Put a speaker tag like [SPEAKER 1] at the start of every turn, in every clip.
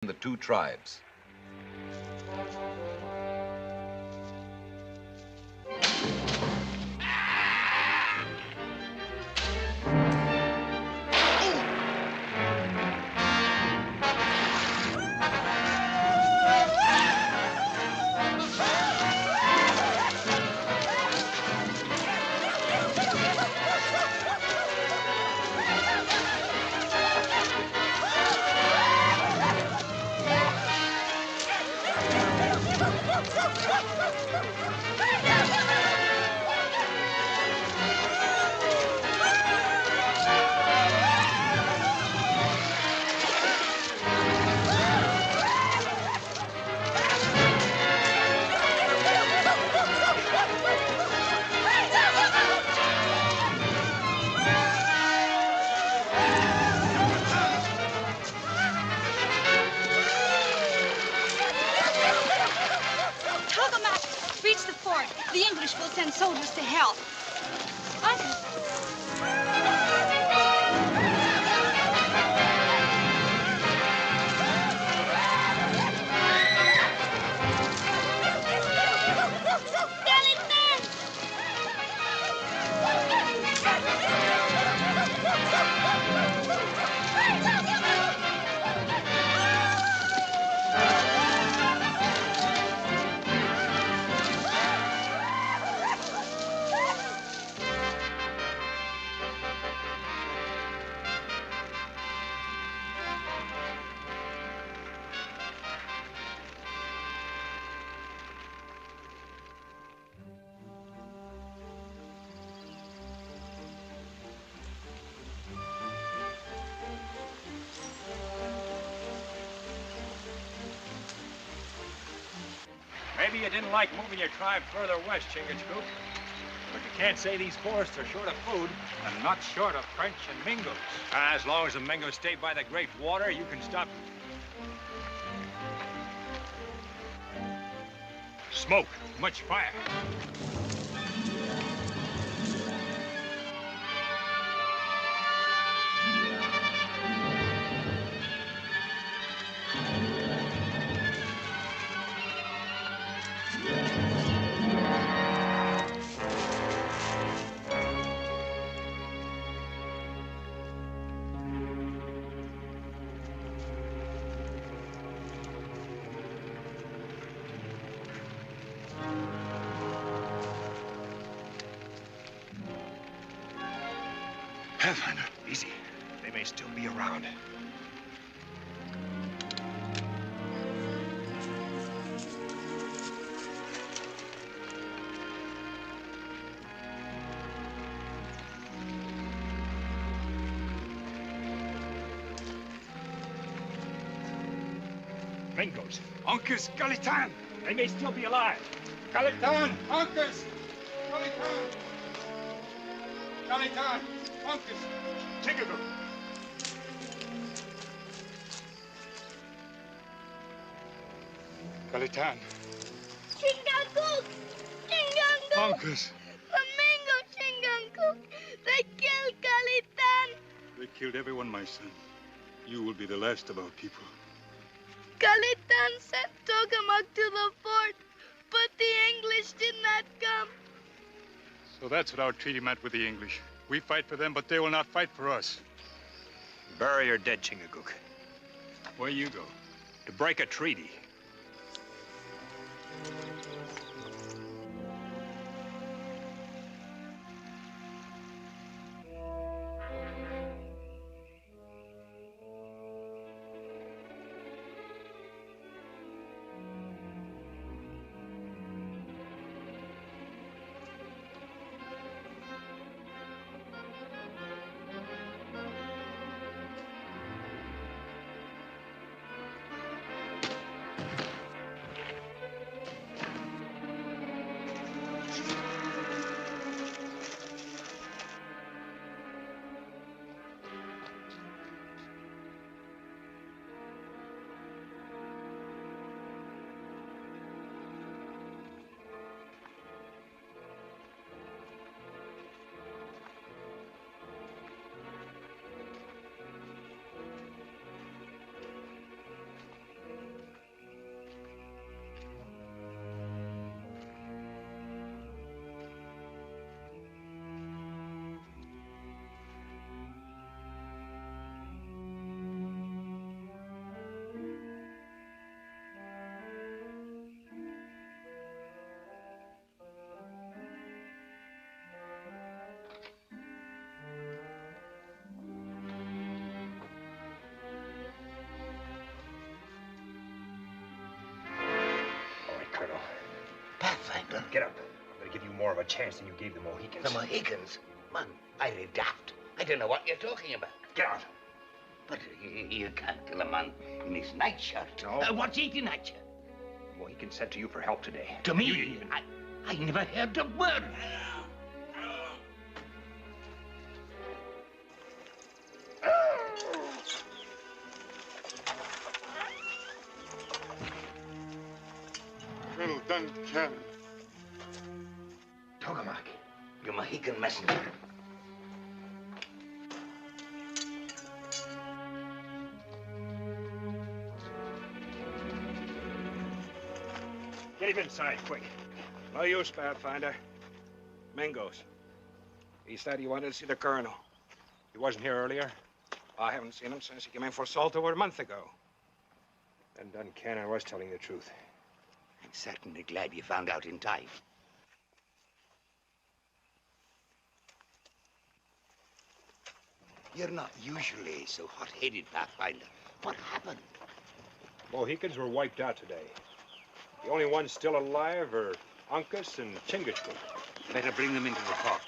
[SPEAKER 1] the two tribes.
[SPEAKER 2] Reach the fort. The English will send soldiers to help.
[SPEAKER 3] Maybe you didn't like moving your tribe further west, Chingachgook. But you can't say these forests are short of food and not short of French and Mingos. As long as the Mingos stay by the Great Water, you can stop smoke, much fire.
[SPEAKER 4] Pathfinder, easy. They may still be around.
[SPEAKER 3] Mingos.
[SPEAKER 4] Uncas, Galitan!
[SPEAKER 3] They may still be alive.
[SPEAKER 4] Galitan! Uncas! Galitan! Galitan! Uncas!
[SPEAKER 3] Chingachgook.
[SPEAKER 4] Galitan!
[SPEAKER 5] Chingachgook! Chingachgook!
[SPEAKER 4] Uncas!
[SPEAKER 5] Flamingo Chingachgook! They killed Galitan!
[SPEAKER 4] They killed everyone, my son. You will be the last of our people.
[SPEAKER 5] Galitan sent Tokamak to the fort, but the English did not come.
[SPEAKER 4] So that's what our treaty meant with the English. We fight for them, but they will not fight for us.
[SPEAKER 3] Bury your dead, Chingachgook.
[SPEAKER 4] Where you go?
[SPEAKER 3] To break a treaty. get up. I'm going to give you more of a chance than you gave the Mohicans.
[SPEAKER 1] The Mohicans? Man, I read daft. I don't know what you're talking about.
[SPEAKER 3] Get out.
[SPEAKER 1] But you can't kill a man in his nightshirt.
[SPEAKER 3] No.
[SPEAKER 1] What's eating at you?
[SPEAKER 3] The Mohicans sent to you for help today.
[SPEAKER 1] To
[SPEAKER 3] You
[SPEAKER 1] me?
[SPEAKER 3] didn't even...
[SPEAKER 1] I never heard a word.
[SPEAKER 4] Colonel Duncannon.
[SPEAKER 1] Tokamak, your Mohican messenger.
[SPEAKER 3] Get him inside, quick.
[SPEAKER 6] No use, Pathfinder. Mingo's. He said he wanted to see the colonel.
[SPEAKER 3] He wasn't here earlier?
[SPEAKER 6] I haven't seen him since he came in for salt over a month ago.
[SPEAKER 3] Then Duncannon was telling the truth.
[SPEAKER 1] I'm certainly glad you found out in time. You're not usually so hot-headed, Pathfinder. What happened?
[SPEAKER 3] Mohicans were wiped out today. The only ones still alive are Uncas and Chingachgook.
[SPEAKER 1] Better bring them into the fort.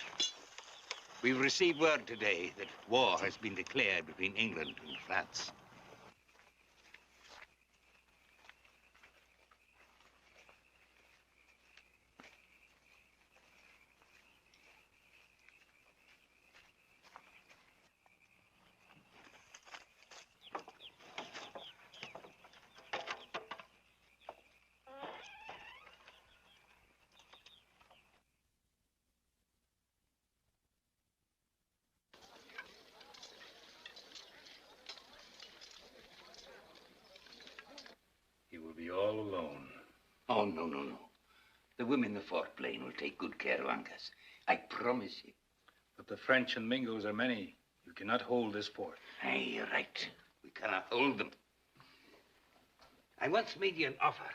[SPEAKER 1] We've received word today that war has been declared between England and France.
[SPEAKER 7] He will be all alone.
[SPEAKER 1] Oh, no, no, no. The women in the Fort Plain will take good care of Uncas. I promise you.
[SPEAKER 7] But the French and Mingos are many. You cannot hold this fort.
[SPEAKER 1] Aye, you're right. We cannot hold them. I once made you an offer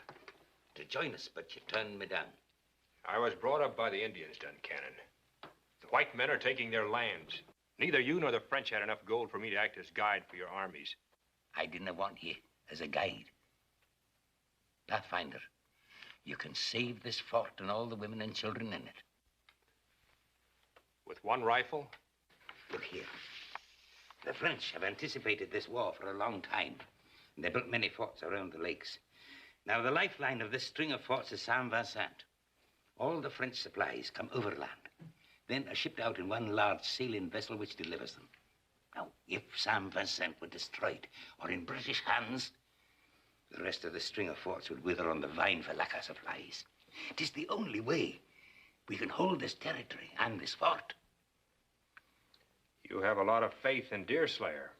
[SPEAKER 1] to join us, but you turned me down.
[SPEAKER 3] I was brought up by the Indians, Duncannon. The white men are taking their lands. Neither you nor the French had enough gold for me to act as guide for your armies.
[SPEAKER 1] I didn't want you as a guide. Pathfinder, you can save this fort and all the women and children in it.
[SPEAKER 3] With one rifle?
[SPEAKER 1] Look here. The French have anticipated this war for a long time, and they built many forts around the lakes. Now, the lifeline of this string of forts is Saint Vincent. All the French supplies come overland, then are shipped out in one large sailing vessel which delivers them. Now, if Saint Vincent were destroyed or in British hands, the rest of the string of forts would wither on the vine for lack of supplies. It is the only way we can hold this territory and this fort.
[SPEAKER 3] You have a lot of faith in Deerslayer.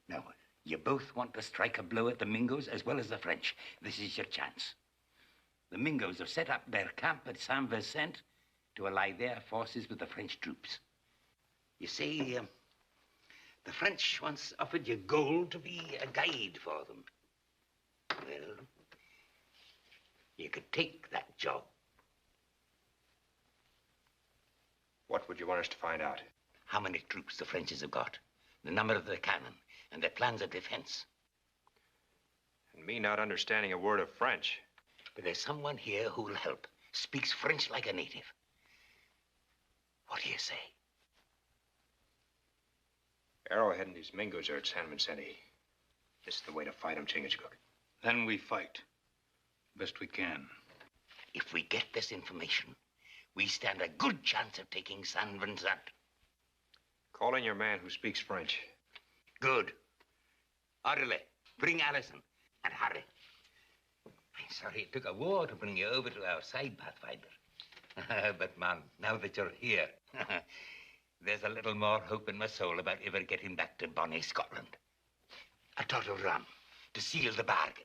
[SPEAKER 1] Now, you both want to strike a blow at the Mingos as well as the French. This is your chance. The Mingos have set up their camp at Saint Vincent to ally their forces with the French troops. You see, the French once offered you gold to be a guide for them. Well, you could take that job.
[SPEAKER 3] What would you want us to find out?
[SPEAKER 1] How many troops the French have got, the number of their cannon, and their plans of defense.
[SPEAKER 3] And me not understanding a word of French.
[SPEAKER 1] But there's someone here who will help. Speaks French like a native. What do you say?
[SPEAKER 3] Arrowhead and his Mingos are at San Vicente. This is the way to fight them, Chingachgook.
[SPEAKER 7] Then we fight. Best we can.
[SPEAKER 1] If we get this information, we stand a good chance of taking San Vincent.
[SPEAKER 3] Call in your man who speaks French.
[SPEAKER 1] Good. Orderly, bring Allison, and hurry. I'm sorry it took a war to bring you over to our side, Pathfinder. But, man, now that you're here, there's a little more hope in my soul about ever getting back to bonny Scotland. A tot of rum to seal the bargain.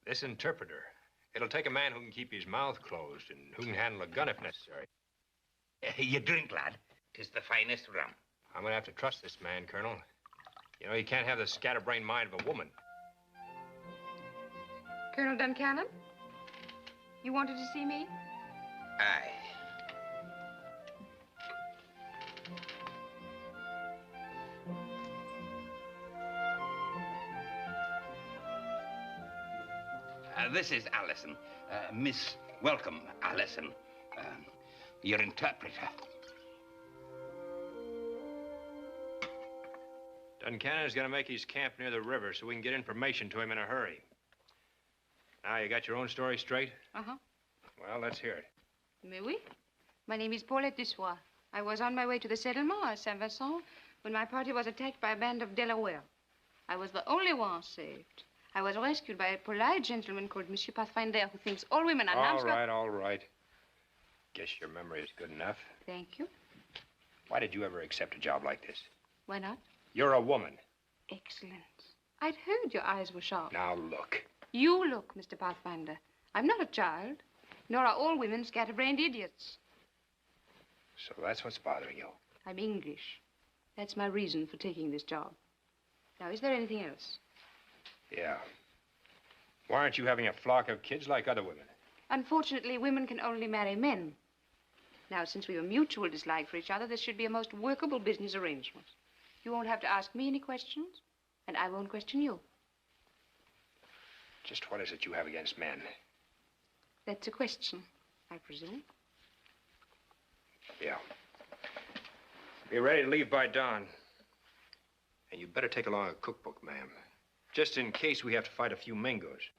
[SPEAKER 3] This interpreter, it'll take a man who can keep his mouth closed and who can handle a gun if necessary.
[SPEAKER 1] You drink, lad. 'Tis the finest rum.
[SPEAKER 3] I'm gonna have to trust this man, Colonel. You know, he can't have the scatterbrained mind of a woman.
[SPEAKER 2] Colonel Duncannon? You wanted to see me?
[SPEAKER 1] Aye. This is Allison, Miss Welcome, Allison. Your interpreter.
[SPEAKER 3] Duncannon's gonna make his camp near the river so we can get information to him in a hurry. Now, you got your own story straight?
[SPEAKER 2] Uh-huh.
[SPEAKER 3] Well, let's hear it.
[SPEAKER 2] Mais oui. My name is Paulette Dessois. I was on my way to the settlement at Saint-Vincent when my party was attacked by a band of Delaware. I was the only one saved. I was rescued by a polite gentleman called Monsieur Pathfinder who thinks all women are numbskulls.
[SPEAKER 3] All right. Guess your memory is good enough.
[SPEAKER 2] Thank you.
[SPEAKER 3] Why did you ever accept a job like this?
[SPEAKER 2] Why not?
[SPEAKER 3] You're a woman.
[SPEAKER 2] Excellent. I'd heard your eyes were sharp.
[SPEAKER 3] Now, look.
[SPEAKER 2] You look, Mr. Pathfinder. I'm not a child, nor are all women scatterbrained idiots.
[SPEAKER 3] So that's what's bothering you.
[SPEAKER 2] I'm English. That's my reason for taking this job. Now, is there anything else?
[SPEAKER 3] Yeah. Why aren't you having a flock of kids like other women?
[SPEAKER 2] Unfortunately, women can only marry men. Now, since we have a mutual dislike for each other, this should be a most workable business arrangement. You won't have to ask me any questions, and I won't question you.
[SPEAKER 3] Just what is it you have against men?
[SPEAKER 2] That's a question, I presume.
[SPEAKER 3] Yeah. Be ready to leave by dawn. And you'd better take along a cookbook, ma'am. Just in case we have to fight a few Mingos.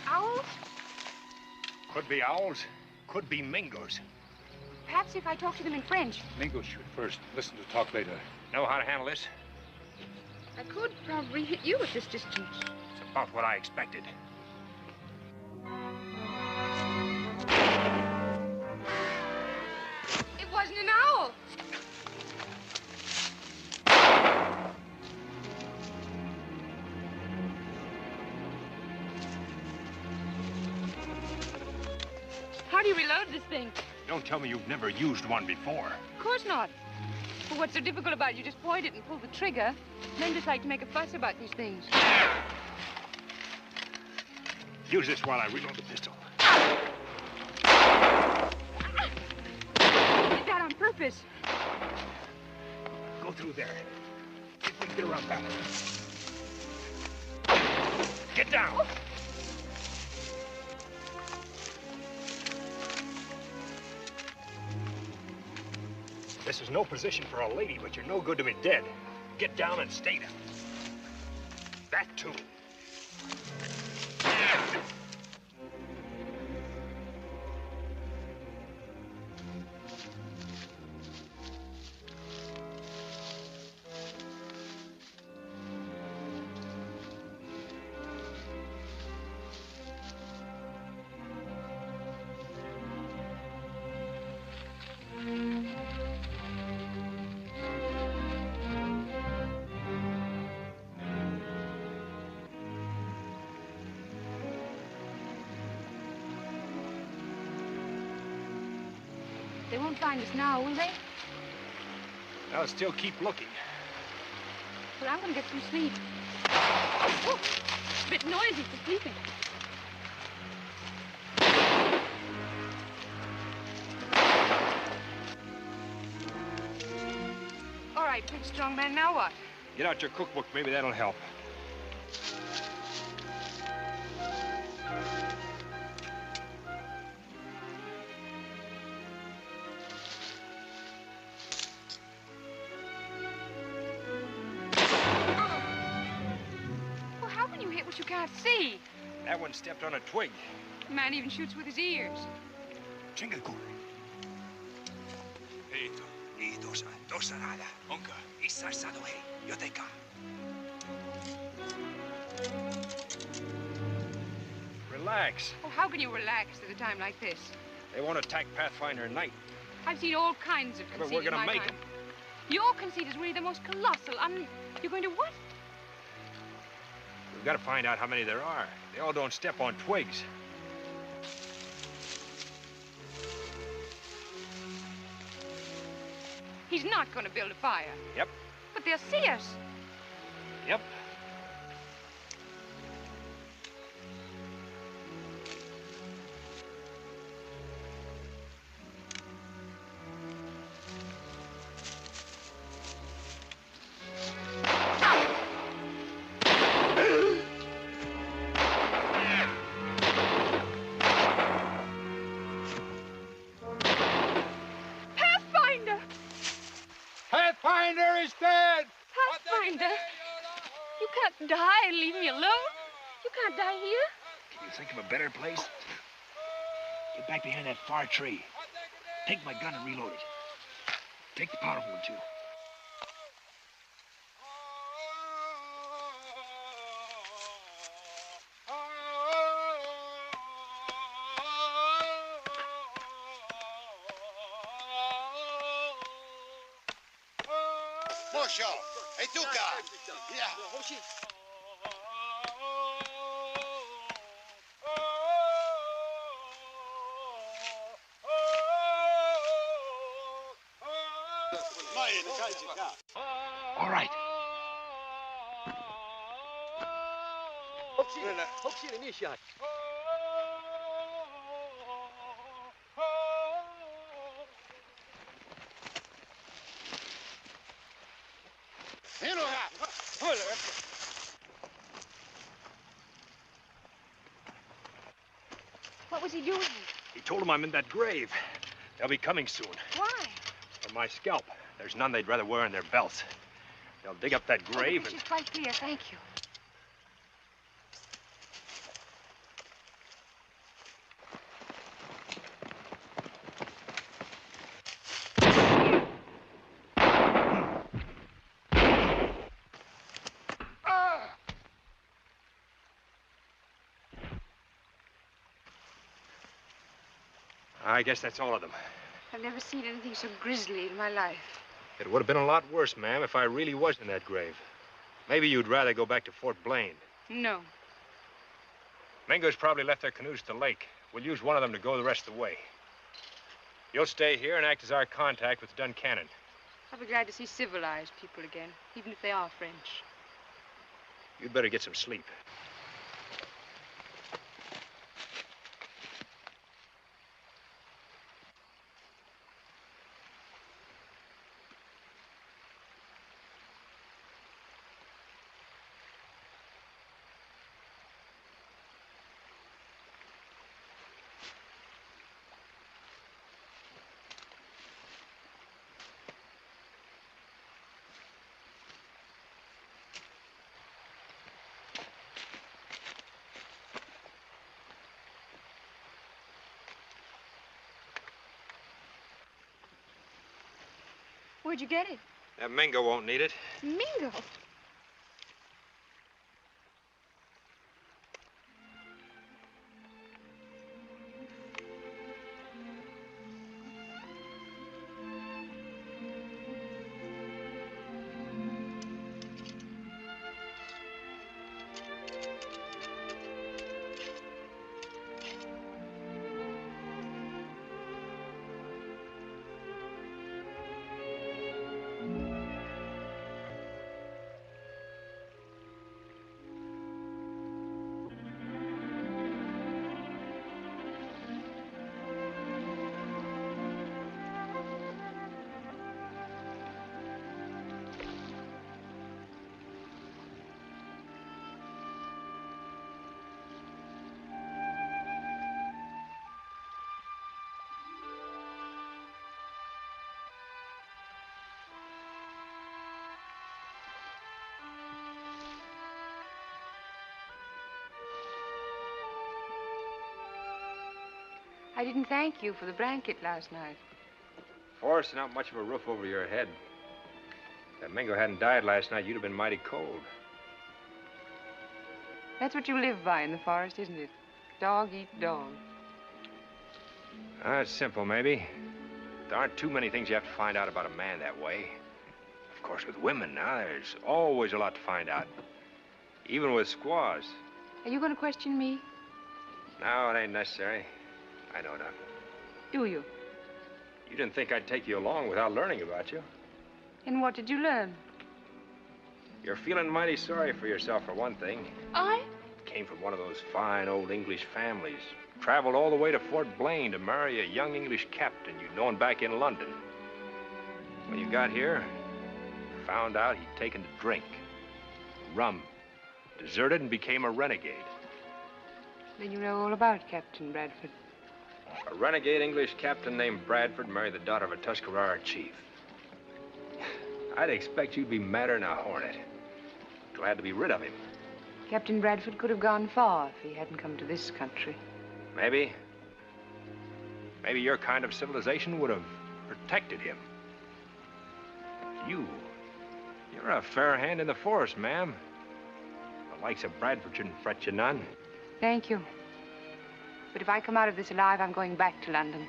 [SPEAKER 2] Owls?
[SPEAKER 3] Could be owls, could be Mingos.
[SPEAKER 2] Perhaps if I talk to them in French.
[SPEAKER 4] Mingo shoot first. Listen to talk later.
[SPEAKER 3] Know how to handle this?
[SPEAKER 2] I could probably hit you at this distance.
[SPEAKER 3] It's about what I expected.
[SPEAKER 2] It wasn't an owl. How do you reload this thing?
[SPEAKER 3] Don't tell me you've never used one before.
[SPEAKER 2] Of course not. But what's so difficult about it? You just point it and pull the trigger. Men just like to make a fuss about these things.
[SPEAKER 3] Use this while I reload the pistol.
[SPEAKER 2] You did that on purpose.
[SPEAKER 3] Go through there. See if we can get around back. Get down. This is no position for a lady, but you're no good to me dead. Get down and stay down. That too.
[SPEAKER 2] They won't find us now, will they?
[SPEAKER 3] I'll still keep looking.
[SPEAKER 2] Well, I'm going to get some sleep. Oh, a bit noisy for sleeping. All right, big strong man, now what?
[SPEAKER 3] Get out your cookbook. Maybe that'll help.
[SPEAKER 2] I see.
[SPEAKER 6] That one stepped on a twig.
[SPEAKER 2] The man even shoots with his ears.
[SPEAKER 6] Chingaku.
[SPEAKER 7] Listo.
[SPEAKER 6] Ni dosa nada.
[SPEAKER 7] Onka.
[SPEAKER 6] Isar sadohe. Yoteka. Relax.
[SPEAKER 2] Oh, how can you relax at a time like this?
[SPEAKER 6] They won't attack Pathfinder at night.
[SPEAKER 2] I've seen all kinds of
[SPEAKER 6] But
[SPEAKER 2] conceit
[SPEAKER 6] we're gonna
[SPEAKER 2] in my
[SPEAKER 6] make
[SPEAKER 2] time.
[SPEAKER 6] 'em.
[SPEAKER 2] Your conceit is really the most colossal. You're going to what?
[SPEAKER 6] We've got to find out how many there are. They all don't step on twigs.
[SPEAKER 2] He's not going to build a fire.
[SPEAKER 6] Yep.
[SPEAKER 2] But they'll see us.
[SPEAKER 6] Yep.
[SPEAKER 2] Pathfinder!
[SPEAKER 3] Pathfinder is dead!
[SPEAKER 2] Pathfinder! You can't die and leave me alone. You can't die here.
[SPEAKER 6] Can you think of a better place? Get back behind that far tree. Take my gun and reload it. Take the powder horn, too.
[SPEAKER 8] Mosho, hey Tuka. Yeah.
[SPEAKER 6] All right.
[SPEAKER 2] What was he doing?
[SPEAKER 6] He told him I'm in that grave. They'll be coming soon.
[SPEAKER 2] Why?
[SPEAKER 6] For my scalp. There's none they'd rather wear in their belts. They'll dig up that grave
[SPEAKER 2] This
[SPEAKER 6] and...
[SPEAKER 2] is quite clear, thank you.
[SPEAKER 6] I guess that's all of them.
[SPEAKER 2] I've never seen anything so grisly in my life.
[SPEAKER 6] It would have been a lot worse, ma'am, if I really was in that grave. Maybe you'd rather go back to Fort Blaine.
[SPEAKER 2] No.
[SPEAKER 6] Mingo's probably left their canoes at the lake. We'll use one of them to go the rest of the way. You'll stay here and act as our contact with Duncannon.
[SPEAKER 2] I'll be glad to see civilized people again, even if they are French.
[SPEAKER 6] You'd better get some sleep.
[SPEAKER 2] Where'd you get it?
[SPEAKER 6] That Mingo won't need it.
[SPEAKER 2] Mingo. I didn't thank you for the blanket last night.
[SPEAKER 6] Forrest, not much of a roof over your head. If that Mingo hadn't died last night, you'd have been mighty cold.
[SPEAKER 2] That's what you live by in the forest, isn't it? Dog eat dog.
[SPEAKER 6] It's simple, maybe. There aren't too many things you have to find out about a man that way. Of course, with women now, there's always a lot to find out. Even with squaws.
[SPEAKER 2] Are you going to question me?
[SPEAKER 6] No, it ain't necessary. I know enough.
[SPEAKER 2] Do you?
[SPEAKER 6] You didn't think I'd take you along without learning about you.
[SPEAKER 2] And what did you learn?
[SPEAKER 6] You're feeling mighty sorry for yourself, for one thing.
[SPEAKER 2] I?
[SPEAKER 6] Came from one of those fine old English families. Traveled all the way to Fort Blaine to marry a young English captain you'd known back in London. When you got here, found out he'd taken to drink. Rum. Deserted and became a renegade.
[SPEAKER 2] Then you know all about Captain Bradford.
[SPEAKER 6] A renegade English captain named Bradford married the daughter of a Tuscarora chief. I'd expect you'd be madder than a hornet. Glad to be rid of him.
[SPEAKER 2] Captain Bradford could have gone far if he hadn't come to this country.
[SPEAKER 6] Maybe. Maybe your kind of civilization would have protected him. You're a fair hand in the force, ma'am. The likes of Bradford shouldn't fret you none.
[SPEAKER 2] Thank you. But if I come out of this alive, I'm going back to London.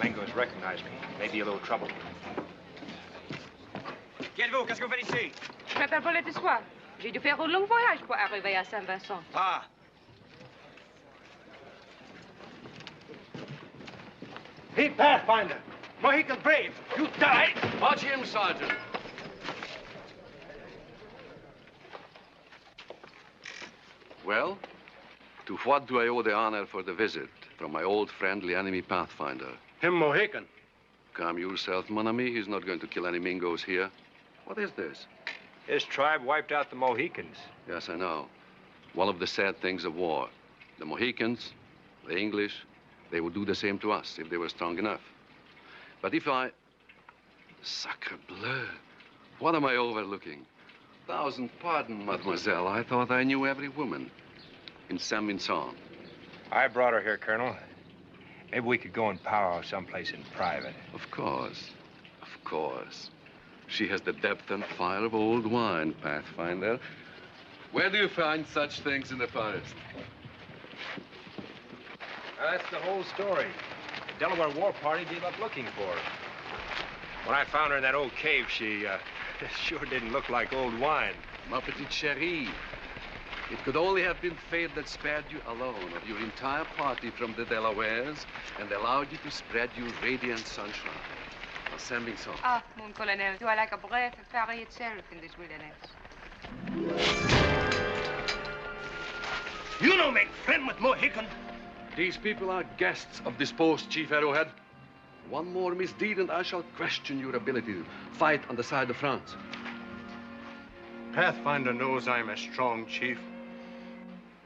[SPEAKER 6] Mango's recognized me. Maybe a little trouble.
[SPEAKER 3] Qui êtes-vous? Qu'est-ce que vous faites ici?
[SPEAKER 2] Je m'appelle Paulette de Soie. J'ai dû faire un long voyage pour arriver à Saint-Vincent.
[SPEAKER 3] Ah. Hey, Pathfinder. Mohican brave. You died.
[SPEAKER 9] Watch him, Sergeant. Well, to what do I owe the honor for the visit from my old friendly enemy Pathfinder?
[SPEAKER 3] Him Mohican.
[SPEAKER 9] Calm yourself, mon ami. He's not going to kill any Mingos here. What is this?
[SPEAKER 6] His tribe wiped out the Mohicans.
[SPEAKER 9] Yes, I know. One of the sad things of war. The Mohicans, the English, they would do the same to us if they were strong enough. But if I... Sacre bleu. What am I overlooking? Thousand pardon, mademoiselle. I thought I knew every woman in Saint-Vincent.
[SPEAKER 6] I brought her here, Colonel. Maybe we could go and powwow someplace in private.
[SPEAKER 9] Of course. Of course. She has the depth and fire of old wine, Pathfinder. Where do you find such things in the forest?
[SPEAKER 6] That's the whole story. The Delaware war party gave up looking for her. When I found her in that old cave, she sure didn't look like old wine.
[SPEAKER 9] Ma petite chérie. It could only have been fate that spared you alone of your entire party from the Delawares and allowed you to spread your radiant sunshine on Saint-Vincent.
[SPEAKER 2] Ah, mon colonel, you are like a breath of Paris itself in this wilderness.
[SPEAKER 3] You no make friend with Mohican.
[SPEAKER 9] These people are guests of this post, Chief Arrowhead. One more misdeed and I shall question your ability to fight on the side of France.
[SPEAKER 10] Pathfinder knows I'm a strong chief.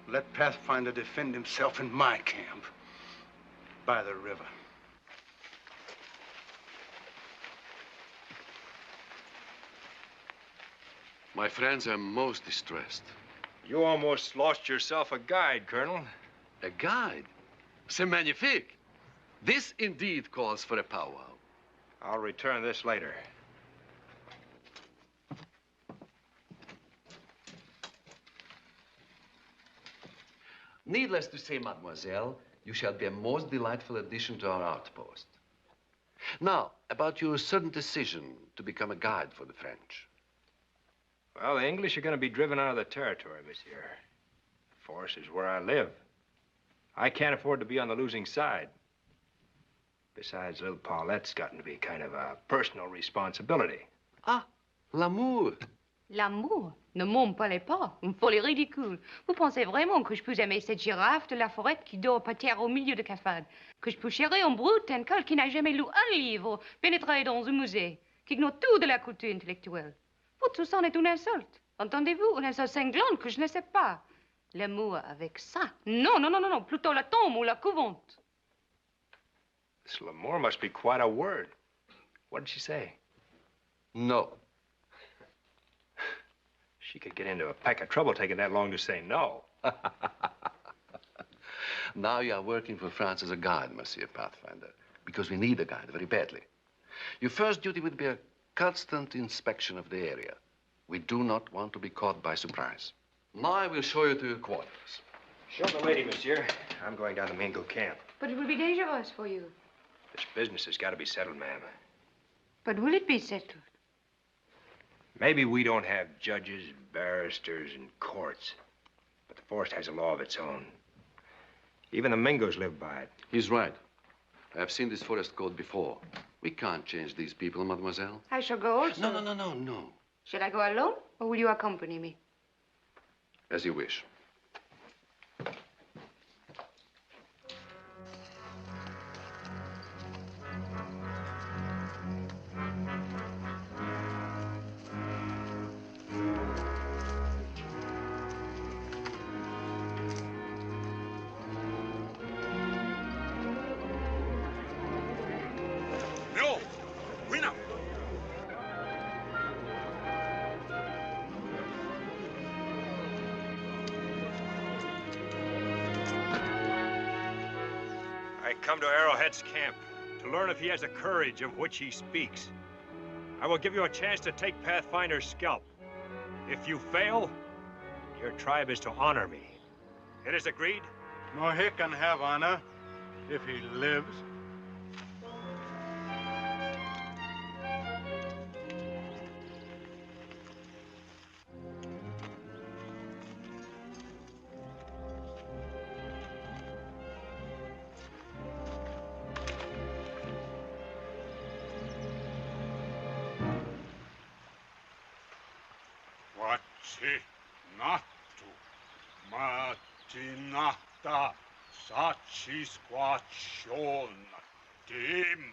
[SPEAKER 10] Let Pathfinder defend himself in my camp by the river.
[SPEAKER 9] My friends are most distressed.
[SPEAKER 6] You almost lost yourself a guide, Colonel.
[SPEAKER 9] A guide? C'est magnifique. This indeed calls for a powwow.
[SPEAKER 6] I'll return this later.
[SPEAKER 9] Needless to say, mademoiselle, you shall be a most delightful addition to our outpost. Now, about your sudden decision to become a guide for the French.
[SPEAKER 6] Well, the English are going to be driven out of the territory, monsieur. The force is where I live. I can't afford to be on the losing side. Besides, little Paulette's gotten to be kind of a personal responsibility.
[SPEAKER 9] Ah, l'amour.
[SPEAKER 2] L'amour? Ne m'en parlez pas, une folie ridicule. Vous pensez vraiment que je peux aimer cette girafe de la forêt qui dort par terre au milieu de cafades? Que je peux chérir un brute, un col qui n'a jamais lu un livre, pénétrer dans un musée, qui ignore tout de la culture intellectuelle? Vous, tout ça est une insulte. Entendez-vous? Une insulte cinglante que je ne sais pas. L'amour avec ça? Non, non, non, non, non. Plutôt la tombe ou la couvente.
[SPEAKER 6] This l'amour must be quite a word. What did she say?
[SPEAKER 9] No.
[SPEAKER 6] She could get into a peck of trouble taking that long to say no.
[SPEAKER 9] Now you are working for France as a guide, Monsieur Pathfinder, because we need a guide very badly. Your first duty would be a constant inspection of the area. We do not want to be caught by surprise. Now I will show you to your quarters.
[SPEAKER 6] Show the lady, monsieur. I'm going down to Mingo camp.
[SPEAKER 2] But it will be dangerous for you.
[SPEAKER 6] This business has got to be settled, ma'am.
[SPEAKER 2] But will it be settled?
[SPEAKER 6] Maybe we don't have judges, barristers, and courts, but the forest has a law of its own. Even the Mingos live by it.
[SPEAKER 9] He's right. I have seen this forest code before. We can't change these people, mademoiselle.
[SPEAKER 2] I shall go also.
[SPEAKER 9] No.
[SPEAKER 2] Shall I go alone, or will you accompany me?
[SPEAKER 9] As you wish.
[SPEAKER 3] Come to Arrowhead's camp to learn if he has the courage of which he speaks. I will give you a chance to take Pathfinder's scalp. If you fail, your tribe is to honor me. It is agreed?
[SPEAKER 10] Mohican have honor if he lives.
[SPEAKER 4] Natu matinata sacisquation dim.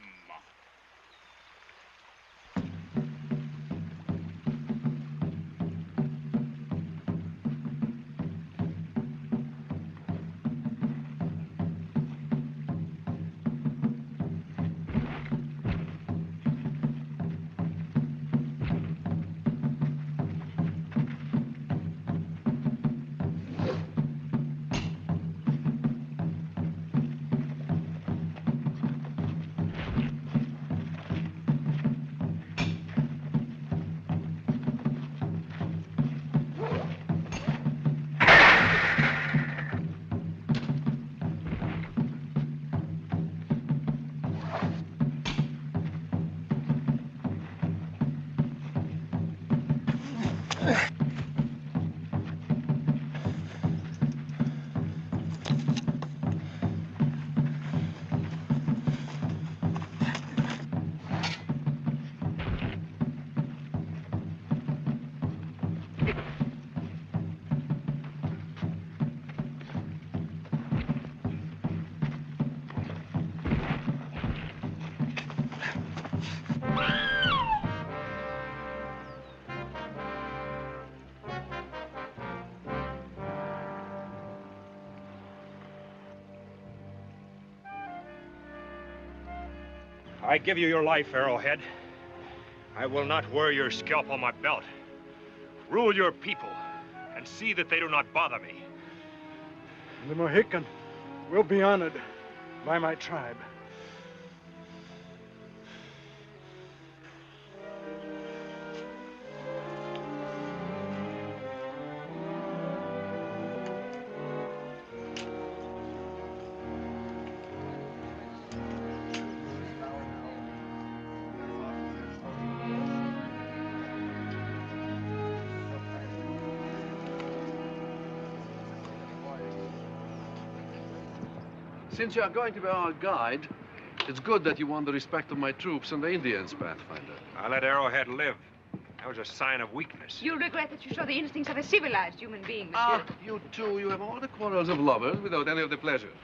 [SPEAKER 3] I give you your life, Arrowhead. I will not wear your scalp on my belt. Rule your people and see that they do not bother me.
[SPEAKER 10] The Mohican will be honored by my tribe.
[SPEAKER 9] Since you are going to be our guide, it's good that you won the respect of my troops and the Indians, Pathfinder.
[SPEAKER 3] I let Arrowhead live.
[SPEAKER 6] That was a sign of weakness.
[SPEAKER 2] You'll regret that you show the instincts of a civilized human being, monsieur.
[SPEAKER 9] Ah, you too. You have all the quarrels of lovers without any of the pleasures.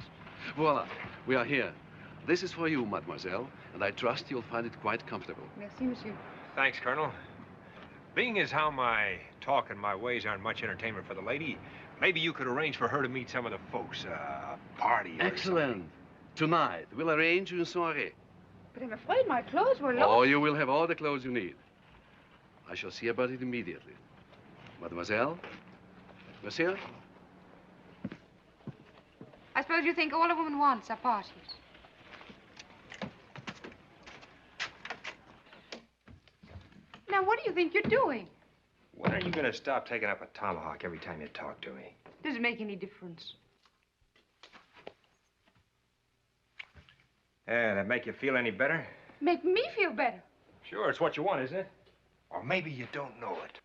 [SPEAKER 9] Voila, we are here. This is for you, mademoiselle, and I trust you'll find it quite comfortable.
[SPEAKER 2] Merci, monsieur.
[SPEAKER 6] Thanks, Colonel. Being as how my talk and my ways aren't much entertainment for the lady, maybe you could arrange for her to meet some of the folks, a party or
[SPEAKER 9] Excellent.
[SPEAKER 6] something.
[SPEAKER 9] Tonight, we'll arrange une soirée.
[SPEAKER 2] But I'm afraid my clothes were lost.
[SPEAKER 9] Oh, you will have all the clothes you need. I shall see about it immediately. Mademoiselle? Monsieur?
[SPEAKER 2] I suppose you think all a woman wants are parties. Now, what do you think you're doing?
[SPEAKER 6] When are you going to stop taking up a tomahawk every time you talk to me?
[SPEAKER 2] Does it make any difference?
[SPEAKER 6] Yeah, that make you feel any better?
[SPEAKER 2] Make me feel better.
[SPEAKER 6] Sure, it's what you want, isn't it? Or maybe you don't know it.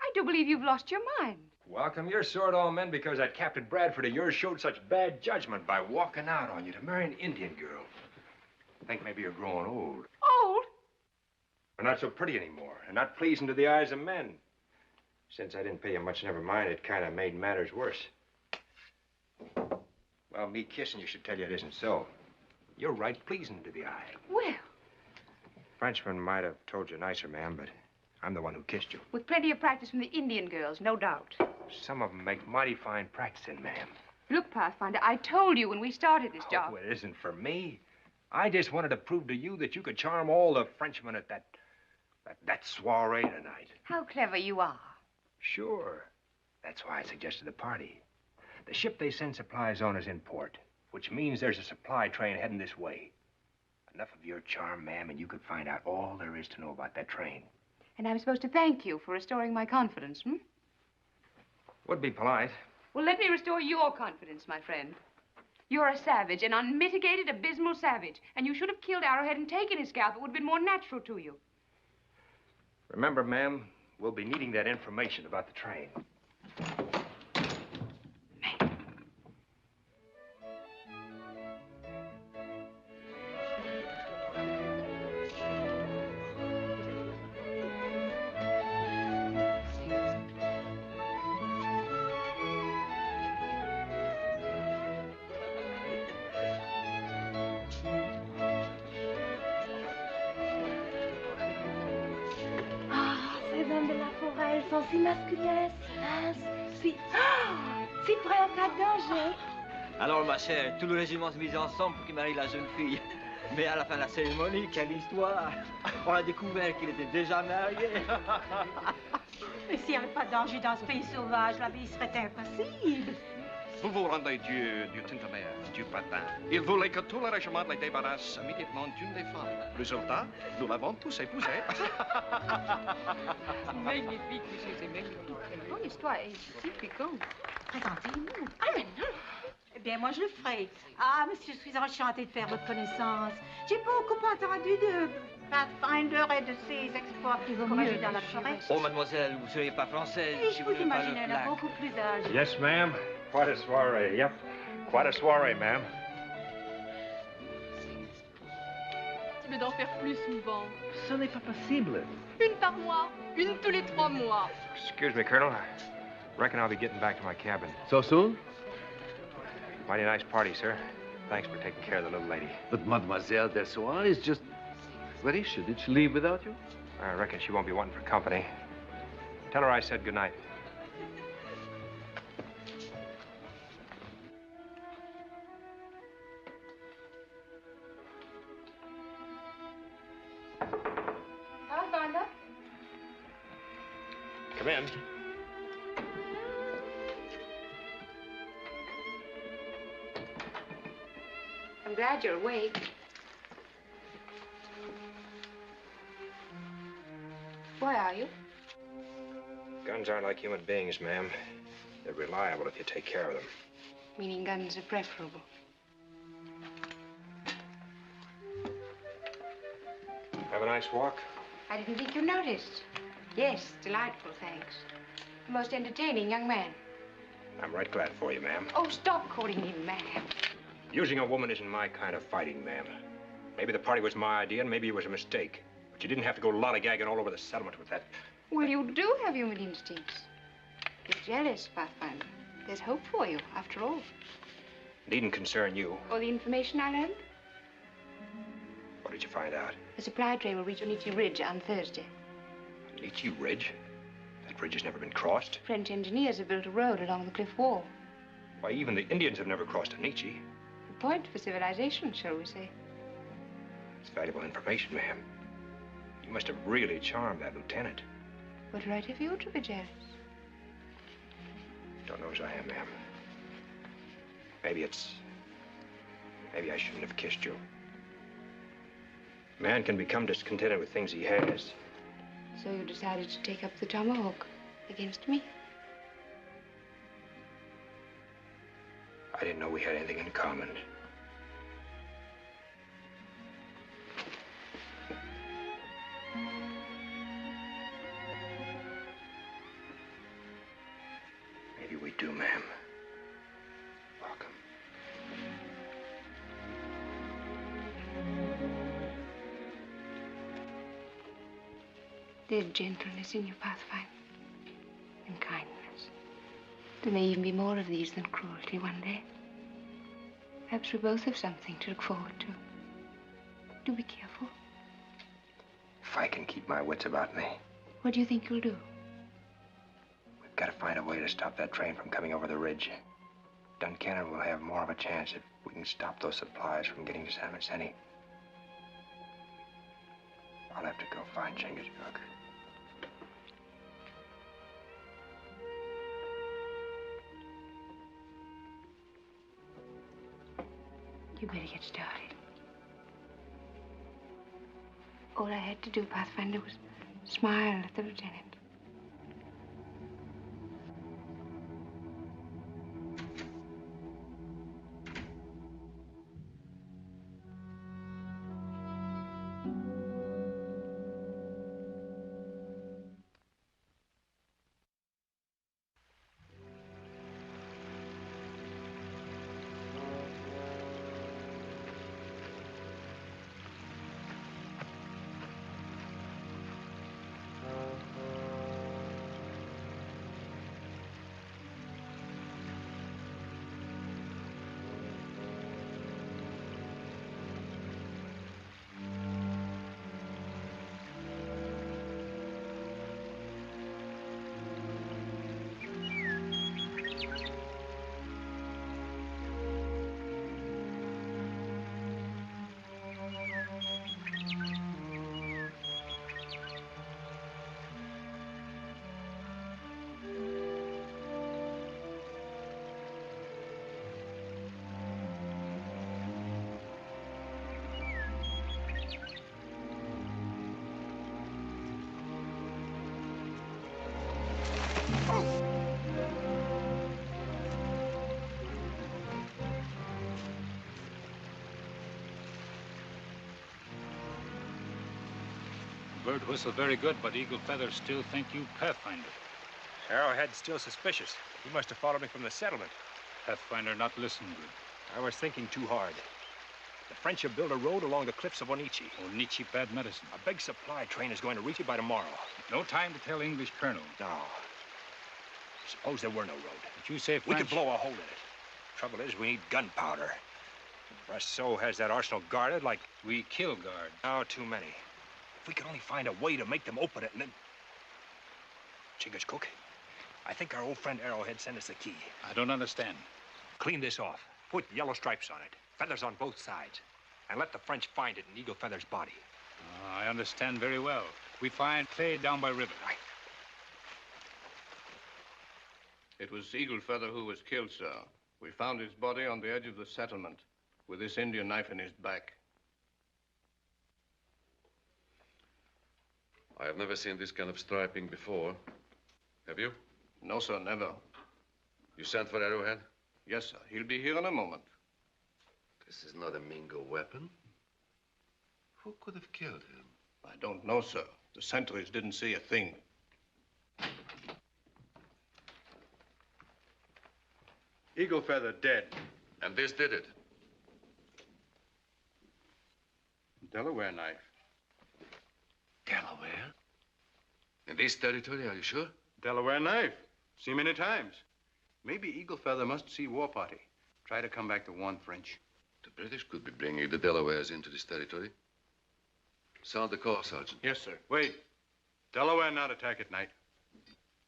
[SPEAKER 2] I do believe you've lost your mind.
[SPEAKER 6] Welcome, you're sore at all men because that Captain Bradford of yours showed such bad judgment by walking out on you to marry an Indian girl. I think maybe you're growing old.
[SPEAKER 2] Old?
[SPEAKER 6] Or not so pretty anymore, and not pleasing to the eyes of men. Since I didn't pay you much, never mind, it kind of made matters worse. Well, me kissing you should tell you it isn't so. You're right pleasing to the eye.
[SPEAKER 2] Well,
[SPEAKER 6] Frenchman might have told you nicer, ma'am, but I'm the one who kissed you.
[SPEAKER 2] with plenty of practice from the Indian girls, no doubt.
[SPEAKER 6] Some of them make mighty fine practicing, ma'am.
[SPEAKER 2] Look, Pathfinder, I told you when we started this job.
[SPEAKER 6] Oh, it isn't for me. I just wanted to prove to you that you could charm all the Frenchmen at that soiree tonight.
[SPEAKER 2] How clever you are.
[SPEAKER 6] Sure. That's why I suggested the party. The ship they send supplies on is in port, which means there's a supply train heading this way. Enough of your charm, ma'am, and you could find out all there is to know about that train.
[SPEAKER 2] And I'm supposed to thank you for restoring my confidence, hmm?
[SPEAKER 6] Would be polite.
[SPEAKER 2] Well, let me restore your confidence, my friend. You're a savage, an unmitigated, abysmal savage. And you should have killed Arrowhead and taken his scalp. It would have been more natural to you.
[SPEAKER 6] Remember, ma'am, we'll be needing that information about the train.
[SPEAKER 5] Sont si masculins, si minces, si prêts en cas de danger.
[SPEAKER 11] Alors, ma chère, tout le régiment se mise ensemble pour qu'il marie la jeune fille. Mais à la fin de la cérémonie, quelle histoire! On a découvert qu'il était déjà marié.
[SPEAKER 12] Mais s'il n'y avait pas de danger dans ce pays sauvage, la vie serait impossible.
[SPEAKER 13] Vous vous rendez du Tintamer, du patin. Il voulait que tout le régiment les débarrasse immédiatement d'une des femmes. Résultat, nous l'avons tous épousé.
[SPEAKER 2] Magnifique, monsieur, c'est magnifique. Quelle histoire est si piquante.
[SPEAKER 12] Présentez-nous. Ah, mais non! Eh bien, moi, je le ferai. Ah, monsieur, je suis enchantée de faire votre connaissance. J'ai beaucoup entendu de Pathfinder et de ses exploits courageux dans la forêt.
[SPEAKER 11] Oh, mademoiselle, vous ne seriez pas française
[SPEAKER 12] Et
[SPEAKER 11] si
[SPEAKER 12] je
[SPEAKER 11] vous
[SPEAKER 12] vous
[SPEAKER 11] n'avez pas
[SPEAKER 12] imagine,
[SPEAKER 11] le
[SPEAKER 12] elle a
[SPEAKER 11] flac.
[SPEAKER 12] beaucoup plus âgée.
[SPEAKER 6] Yes, ma'am. Quite a soirée. Yep. Quite a soirée, ma'am.
[SPEAKER 14] Tu veux d'en faire plus souvent.
[SPEAKER 11] Ce n'est pas possible.
[SPEAKER 14] Une par mois, une tous les 3 mois.
[SPEAKER 6] Excuse me, Colonel. I reckon I'll be getting back to my cabin.
[SPEAKER 9] So soon?
[SPEAKER 6] Mighty nice party, sir. Thanks for taking care of the little lady.
[SPEAKER 9] But Mademoiselle Dessoir is just... Where is she? Did she leave without you?
[SPEAKER 6] I reckon she won't be wanting for company. Tell her I said good night.
[SPEAKER 2] Pathfinder?
[SPEAKER 6] Come in.
[SPEAKER 2] I'm glad you're awake. Why are you?
[SPEAKER 6] Guns aren't like human beings, ma'am. They're reliable if you take care of them.
[SPEAKER 2] Meaning guns are preferable.
[SPEAKER 6] Have a nice walk.
[SPEAKER 2] I didn't think you noticed. Yes, delightful, thanks. A most entertaining young man.
[SPEAKER 6] I'm right glad for you, ma'am.
[SPEAKER 2] Oh, stop calling him ma'am.
[SPEAKER 6] Using a woman isn't my kind of fighting, ma'am. Maybe the party was my idea, and maybe it was a mistake. But you didn't have to go lollygagging all over the settlement with that
[SPEAKER 2] Well, you do have human instincts. You're jealous, Pathfinder. There's hope for you, after all.
[SPEAKER 6] Needn't concern you.
[SPEAKER 2] Or the information I learned?
[SPEAKER 6] What did you find out?
[SPEAKER 2] The supply train will reach Onichi Ridge on Thursday.
[SPEAKER 6] Onichi Ridge? That bridge has never been crossed.
[SPEAKER 2] French engineers have built a road along the cliff wall.
[SPEAKER 6] Why, even the Indians have never crossed Onichi.
[SPEAKER 2] A point for civilization, shall we say.
[SPEAKER 6] It's valuable information, ma'am. You must have really charmed that lieutenant.
[SPEAKER 2] What right have you to be jealous?
[SPEAKER 6] Don't know as I am, ma'am. Maybe I shouldn't have kissed you. Man can become discontented with things he has.
[SPEAKER 2] So you decided to take up the tomahawk against me?
[SPEAKER 6] I didn't know we had anything in common. Maybe we do, ma'am. Welcome.
[SPEAKER 2] There's gentleness in your Pathfinder, and kindness. There may even be more of these than cruelty one day. Perhaps we both have something to look forward to. Do be careful.
[SPEAKER 6] If I can keep my wits about me,
[SPEAKER 2] What do you think you'll do?
[SPEAKER 6] we've got to find a way to stop that train from coming over the ridge. Duncannon will have more of a chance if we can stop those supplies from getting to San Vicente. I'll have to go find Chingachgook.
[SPEAKER 2] You better get started. All I had to do, Pathfinder, was smile at the lieutenant.
[SPEAKER 7] Bird whistle very good, but Eagle Feather still think you Pathfinder.
[SPEAKER 6] Arrowhead's still suspicious. He must have followed me from the settlement.
[SPEAKER 7] Pathfinder not listen good.
[SPEAKER 6] I was thinking too hard. The French have built a road along the cliffs of Onichi.
[SPEAKER 7] Onichi bad medicine.
[SPEAKER 6] A big supply train is going to reach it by tomorrow.
[SPEAKER 7] No time to tell English colonel.
[SPEAKER 6] No. Suppose there were no road.
[SPEAKER 7] But you say
[SPEAKER 6] We
[SPEAKER 7] French...
[SPEAKER 6] could blow a hole in it. Trouble is, we need gunpowder. Brassot has that arsenal guarded like...
[SPEAKER 7] We kill guard.
[SPEAKER 6] Oh, too many. If we could only find a way to make them open it and then... Chingachgook, I think our old friend Arrowhead sent us the key.
[SPEAKER 7] I don't understand.
[SPEAKER 6] Clean this off. Put yellow stripes on it. Feathers on both sides. And let the French find it in Eagle Feather's body.
[SPEAKER 7] I understand very well. We find clay down by river.
[SPEAKER 6] Right.
[SPEAKER 13] It was Eagle Feather who was killed, sir. We found his body on the edge of the settlement with this Indian knife in his back.
[SPEAKER 9] I have never seen this kind of striping before. Have you?
[SPEAKER 13] No, sir, never.
[SPEAKER 9] You sent for Arrowhead?
[SPEAKER 13] Yes, sir. He'll be here in a moment.
[SPEAKER 9] This is not a Mingo weapon. Who could have killed him?
[SPEAKER 13] I don't know, sir. The sentries didn't see a thing.
[SPEAKER 10] Eagle Feather dead.
[SPEAKER 9] And this did it?
[SPEAKER 10] Delaware knife.
[SPEAKER 9] Delaware? In this territory, are you sure?
[SPEAKER 10] Delaware knife. See many times. Maybe Eagle Feather must see war party. Try to come back to warn French.
[SPEAKER 9] The British could be bringing the Delawares into this territory. Sound the call, Sergeant.
[SPEAKER 10] Yes, sir. Wait. Delaware not attack at night.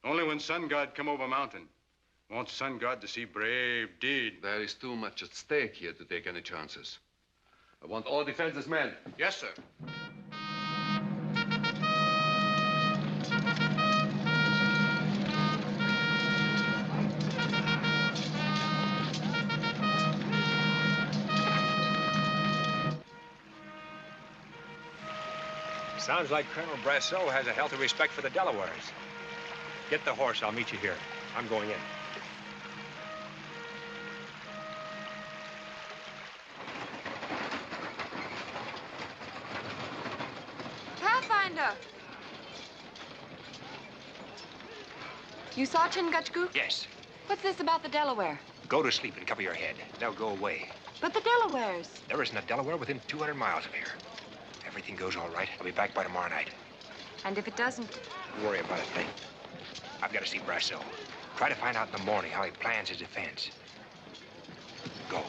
[SPEAKER 10] Only when Sun God come over mountain. Want Sun God to see brave deed.
[SPEAKER 9] There is too much at stake here to take any chances. I want all defenseless men.
[SPEAKER 10] Yes, sir.
[SPEAKER 3] Sounds like Colonel Brasseau has a healthy respect for the Delawares. Get the horse. I'll meet you here. I'm going in.
[SPEAKER 15] Pathfinder! You saw Chingachgook?
[SPEAKER 3] Yes.
[SPEAKER 15] What's this about the Delaware?
[SPEAKER 3] Go to sleep and cover your head. Now go away.
[SPEAKER 15] But the Delawares.
[SPEAKER 3] There isn't a Delaware within 200 miles of here. Everything goes all right. I'll be back by tomorrow night.
[SPEAKER 15] And if it doesn't?
[SPEAKER 3] Don't worry about a thing. I've got to see Brasseau. Try to find out in the morning how he plans his defense. Go.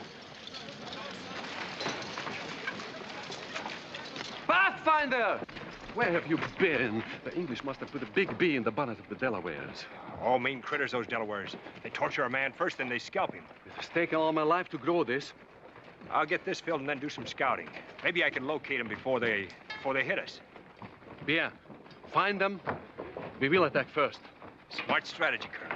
[SPEAKER 9] Pathfinder! Where have you been? The English must have put a big bee in the bonnet of the Delawares.
[SPEAKER 3] All mean critters, those Delawares. They torture a man first, then they scalp him.
[SPEAKER 9] It's taken all my life to grow this.
[SPEAKER 3] I'll get this filled and then do some scouting. Maybe I can locate them before they hit us.
[SPEAKER 9] Bien. Find them. We will attack first.
[SPEAKER 3] Smart strategy, Colonel.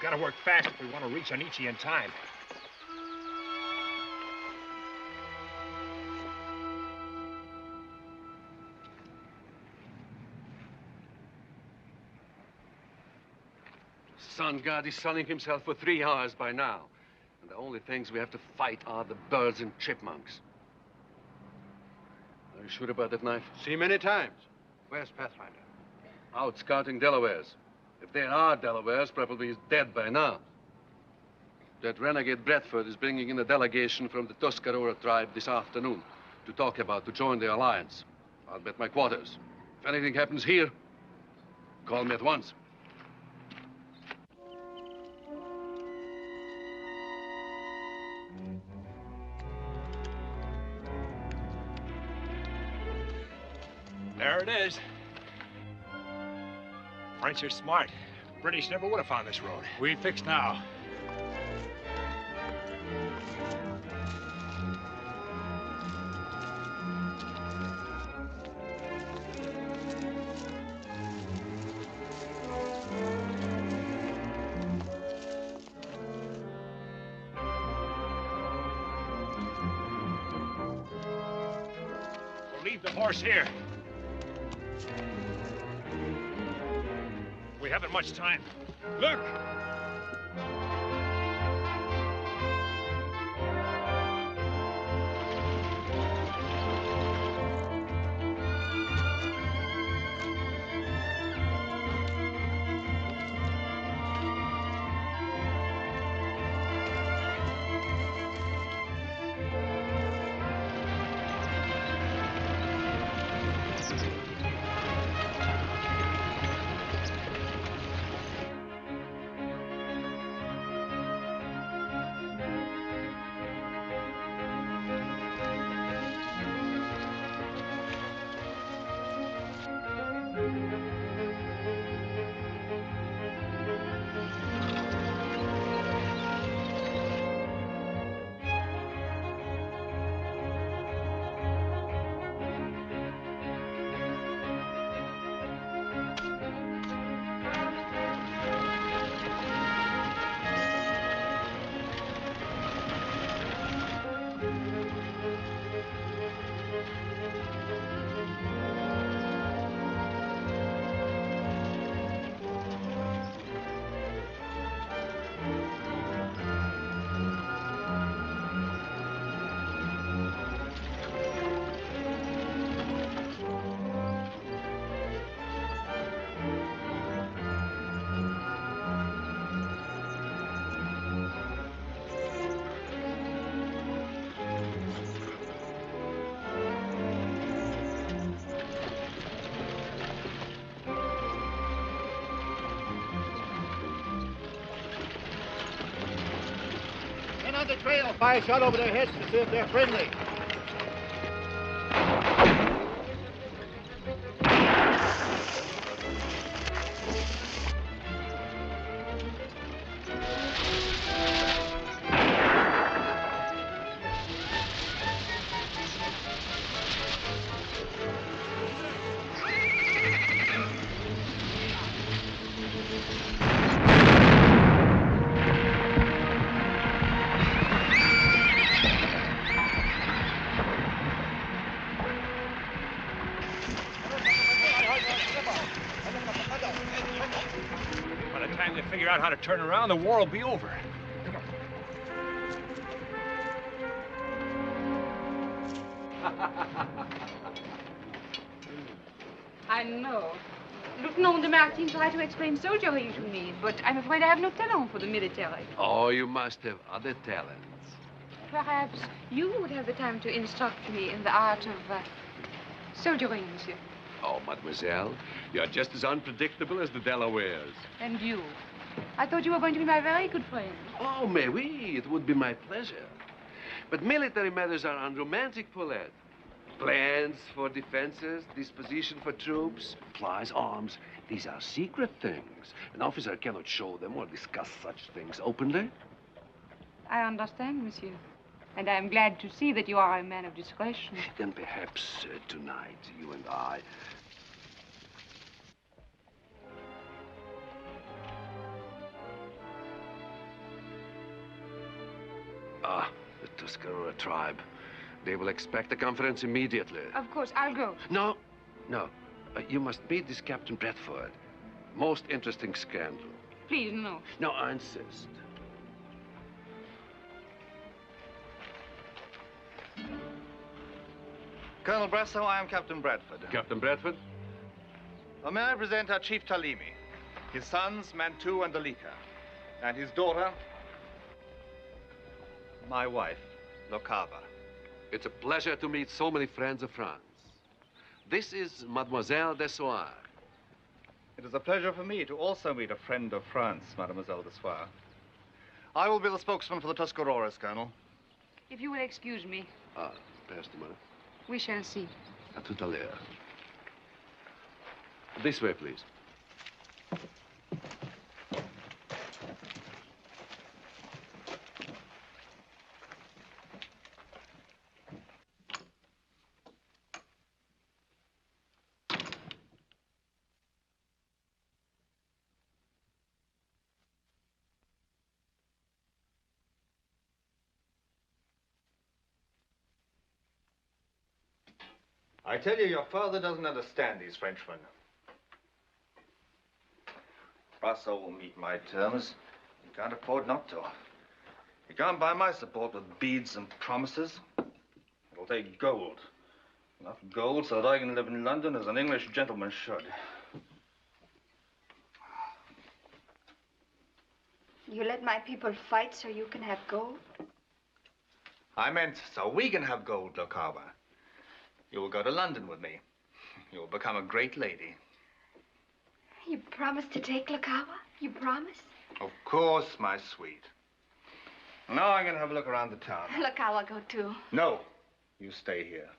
[SPEAKER 3] Gotta work fast if we want to reach Anichi in time.
[SPEAKER 9] Sun God is sunning himself for 3 hours by now. And the only things we have to fight are the birds and chipmunks. Are you sure about that knife?
[SPEAKER 10] See many times. Where's Pathfinder?
[SPEAKER 9] Out scouting Delawares. If there are Delawares, probably he's dead by now. That renegade Bradford is bringing in a delegation from the Tuscarora tribe this afternoon to join the alliance. I'll bet my quarters. If anything happens here, call me at once.
[SPEAKER 3] There it is. French are smart. British never would have found this road.
[SPEAKER 7] We fixed now.
[SPEAKER 3] We'll leave the horse here. We haven't much time. Look!
[SPEAKER 8] the trail. Fire a shot over their heads to see if they're friendly.
[SPEAKER 3] By the time they figure out how to turn around, the war will be over.
[SPEAKER 2] I know. Lieutenant de Martin tried to explain soldiery to me, but I'm afraid I have no talent for the military.
[SPEAKER 9] Oh, you must have other talents.
[SPEAKER 2] Perhaps you would have the time to instruct me in the art of soldiering, monsieur.
[SPEAKER 9] Oh, mademoiselle, you're just as unpredictable as the Delawares.
[SPEAKER 2] And you? I thought you were going to be my very good friend.
[SPEAKER 9] Oh, mais oui, it would be my pleasure. But military matters are unromantic, Paulette. Plans for defenses, disposition for troops, supplies, arms. These are secret things. An officer cannot show them or discuss such things openly.
[SPEAKER 2] I understand, monsieur. And I'm glad to see that you are a man of discretion.
[SPEAKER 9] Then perhaps tonight, you and I... Ah, the Tuscarora tribe. They will expect a conference immediately.
[SPEAKER 2] Of course, I'll go.
[SPEAKER 9] No. You must meet this Captain Bradford. Most interesting scandal.
[SPEAKER 2] Please, no.
[SPEAKER 9] No, I insist.
[SPEAKER 16] Colonel Brasso, I am Captain Bradford.
[SPEAKER 9] Captain Bradford?
[SPEAKER 16] May I present our Chief Talimi, his sons, Mantu and Dalika, and his daughter, my wife, Lokava.
[SPEAKER 9] It's a pleasure to meet so many friends of France. This is Mademoiselle Dessoir.
[SPEAKER 16] It is a pleasure for me to also meet a friend of France, Mademoiselle Dessoir. I will be the spokesman for the Tuscaroras, Colonel.
[SPEAKER 2] If you will excuse me.
[SPEAKER 9] Ah, pass the money.
[SPEAKER 2] We shall see.
[SPEAKER 9] À tout à l'heure. This way, please.
[SPEAKER 16] I tell you, your father doesn't understand these Frenchmen. Brasso will meet my terms. He can't afford not to. He can't buy my support with beads and promises. It'll take gold. Enough gold so that I can live in London as an English gentleman should.
[SPEAKER 5] You let my people fight so you can have gold?
[SPEAKER 16] I meant so we can have gold, Lokava. You will go to London with me. You will become a great lady.
[SPEAKER 5] You promise to take Lakawa? You promise?
[SPEAKER 16] Of course, my sweet. Now I'm going to have a look around the town.
[SPEAKER 5] Lakawa go too.
[SPEAKER 16] No, you stay here.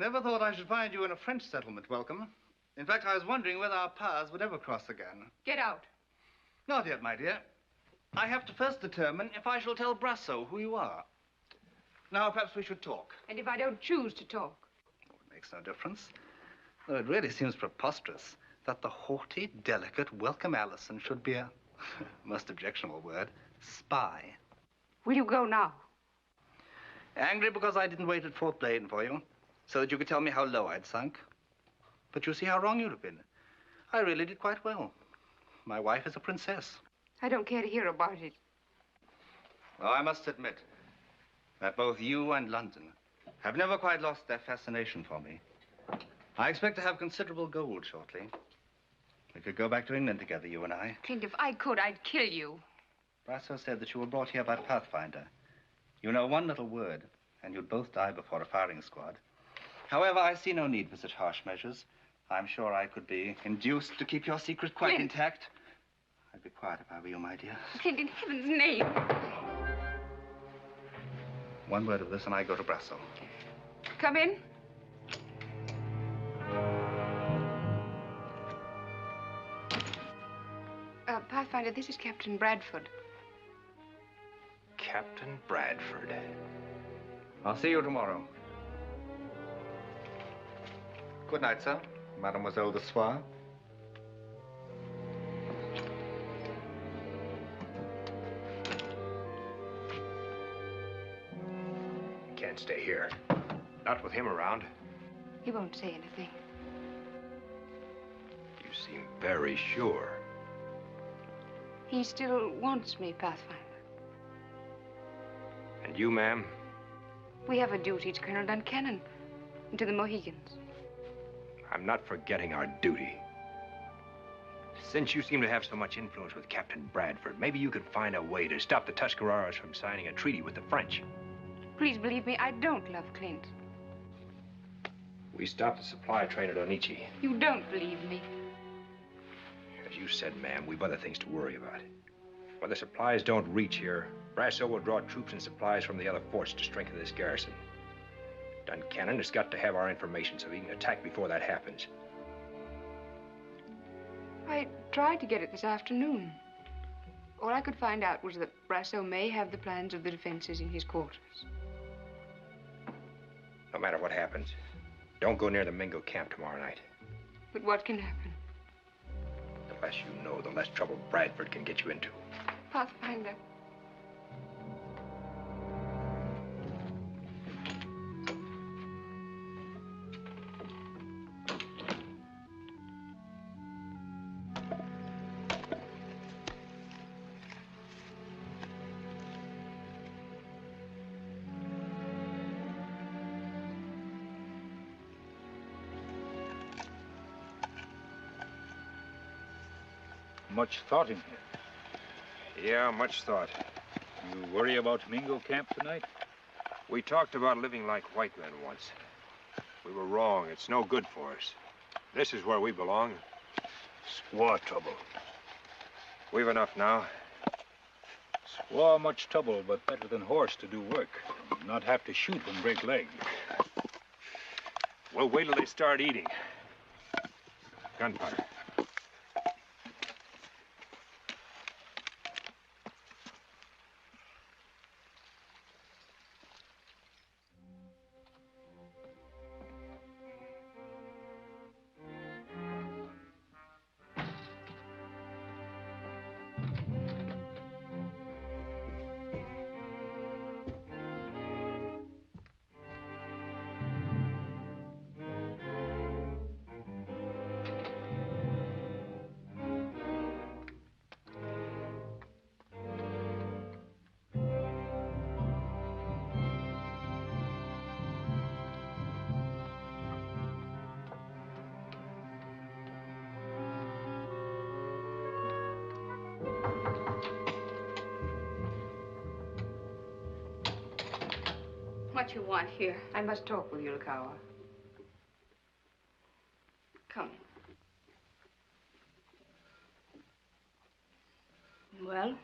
[SPEAKER 16] Never thought I should find you in a French settlement, Welcome. In fact, I was wondering whether our paths would ever cross again.
[SPEAKER 2] Get out.
[SPEAKER 16] Not yet, my dear. I have to first determine if I shall tell Brasso who you are. Now, perhaps we should talk.
[SPEAKER 2] And if I don't choose to talk?
[SPEAKER 16] Oh, it makes no difference. Though it really seems preposterous that the haughty, delicate Welcome Allison should be a, most objectionable word, spy.
[SPEAKER 2] Will you go now?
[SPEAKER 16] Angry because I didn't wait at Fort Blaine for you, so that you could tell me how low I'd sunk. But you see how wrong you'd have been. I really did quite well. My wife is a princess.
[SPEAKER 2] I don't care to hear about it.
[SPEAKER 16] Well, I must admit that both you and London have never quite lost their fascination for me. I expect to have considerable gold shortly. We could go back to England together, you and I.
[SPEAKER 2] Clint, if I could, I'd kill you.
[SPEAKER 16] Brasso said that you were brought here by Pathfinder. You know one little word, and you'd both die before a firing squad. However, I see no need for such harsh measures. I'm sure I could be induced to keep your secret quite
[SPEAKER 2] Clint.
[SPEAKER 16] intact. I'd be quiet if I were you, my dear.
[SPEAKER 2] Clint, in heaven's name.
[SPEAKER 16] One word of this and I go to Brasso.
[SPEAKER 2] Come in. Pathfinder, this is Captain Bradford.
[SPEAKER 6] Captain Bradford.
[SPEAKER 16] I'll see you tomorrow. Good night, sir. Mademoiselle de Soie.
[SPEAKER 6] Can't stay here. Not with him around.
[SPEAKER 2] He won't say anything.
[SPEAKER 6] You seem very sure.
[SPEAKER 2] He still wants me, Pathfinder.
[SPEAKER 6] And you, ma'am?
[SPEAKER 2] We have a duty to Colonel Duncannon and to the Mohegans.
[SPEAKER 6] I'm not forgetting our duty. Since you seem to have so much influence with Captain Bradford, maybe you could find a way to stop the Tuscaroras from signing a treaty with the French.
[SPEAKER 2] Please believe me, I don't love Clint.
[SPEAKER 6] We stopped the supply train at Onichi.
[SPEAKER 2] You don't believe me.
[SPEAKER 6] As you said, ma'am, we've other things to worry about. When the supplies don't reach here, Brasso will draw troops and supplies from the other forts to strengthen this garrison. Duncannon has got to have our information so he can attack before that happens.
[SPEAKER 2] I tried to get it this afternoon. All I could find out was that Brasso may have the plans of the defenses in his quarters.
[SPEAKER 6] No matter what happens, don't go near the Mingo camp tomorrow night.
[SPEAKER 2] But what can happen?
[SPEAKER 6] The less you know, the less trouble Bradford can get you into.
[SPEAKER 2] Pathfinder.
[SPEAKER 7] Much thought in here.
[SPEAKER 6] Yeah, much thought.
[SPEAKER 7] You worry about Mingo camp tonight?
[SPEAKER 6] We talked about living like white men once. We were wrong. It's no good for us. This is where we belong.
[SPEAKER 7] Squaw trouble.
[SPEAKER 6] We've enough now.
[SPEAKER 7] Squaw much trouble, but better than horse to do work. Not have to shoot and break leg.
[SPEAKER 6] We'll wait till they start eating. Gunpowder.
[SPEAKER 2] What you want here? I must talk with you, Lukawa. Come.
[SPEAKER 12] Well,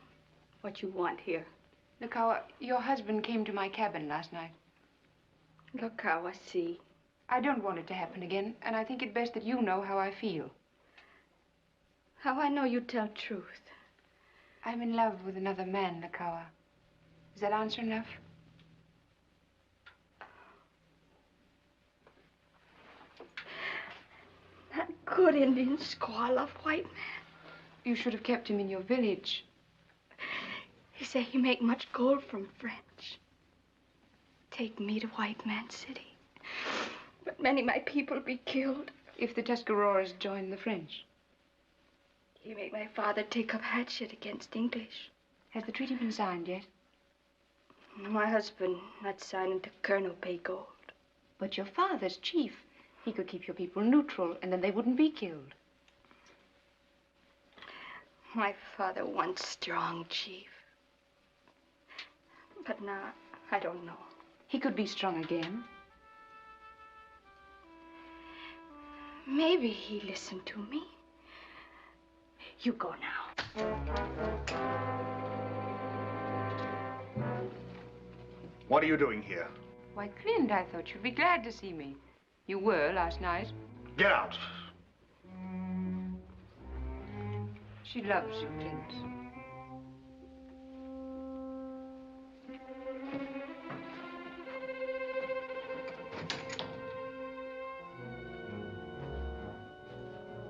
[SPEAKER 12] what you want here?
[SPEAKER 2] Lukawa, your husband came to my cabin last night.
[SPEAKER 12] Lukawa, see.
[SPEAKER 2] I don't want it to happen again, and I think it best that you know how I feel.
[SPEAKER 5] How I know you tell truth.
[SPEAKER 2] I'm in love with another man, Nakawa. Is that answer enough?
[SPEAKER 5] That good Indian squaw of white man.
[SPEAKER 2] You should have kept him in your village.
[SPEAKER 5] He say he make much gold from French. Take me to White Man City. But many my people be killed.
[SPEAKER 2] If the Tuscaroras join the French.
[SPEAKER 5] He make my father take up hatchet against English.
[SPEAKER 2] Has the treaty been signed yet?
[SPEAKER 5] My husband not signing to Colonel pay gold.
[SPEAKER 2] But your father's chief. He could keep your people neutral, and then they wouldn't be killed.
[SPEAKER 5] My father once strong chief. But now, I don't know.
[SPEAKER 2] He could be strong again.
[SPEAKER 5] Maybe he listened to me. You go now.
[SPEAKER 8] What are you doing here?
[SPEAKER 2] Why, Clint, I thought you'd be glad to see me. You were last night.
[SPEAKER 8] Get out.
[SPEAKER 2] She loves you, Clint.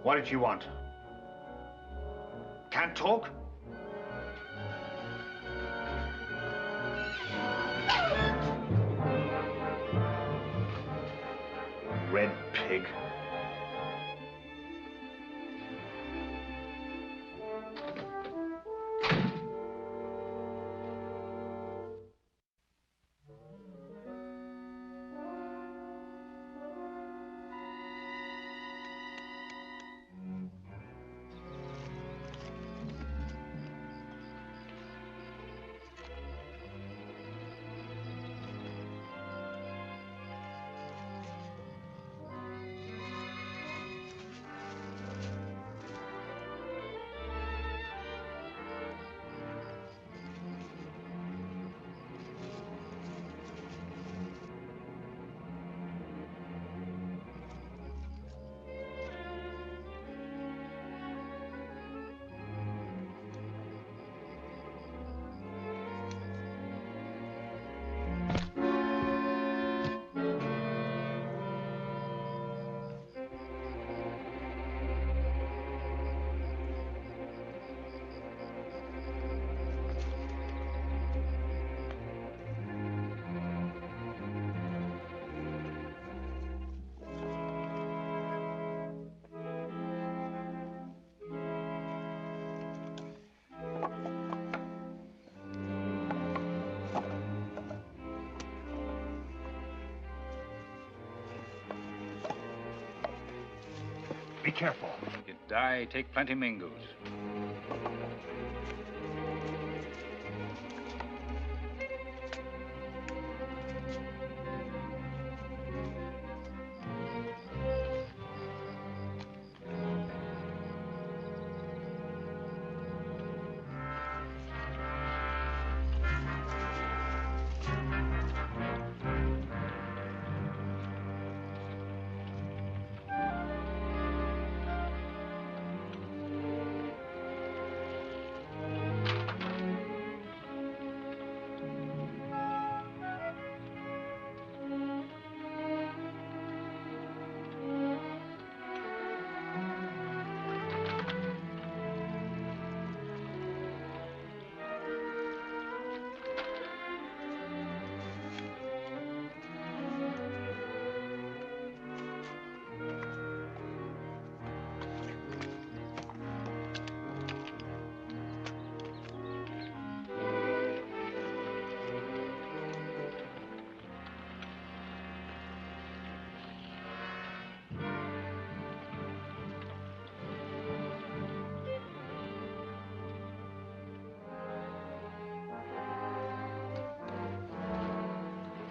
[SPEAKER 8] What did you want? Can't talk? Red pig.
[SPEAKER 7] Be careful. You die, take plenty Mingos.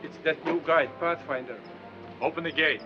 [SPEAKER 3] It's that new guide, Pathfinder.
[SPEAKER 7] Open the gate.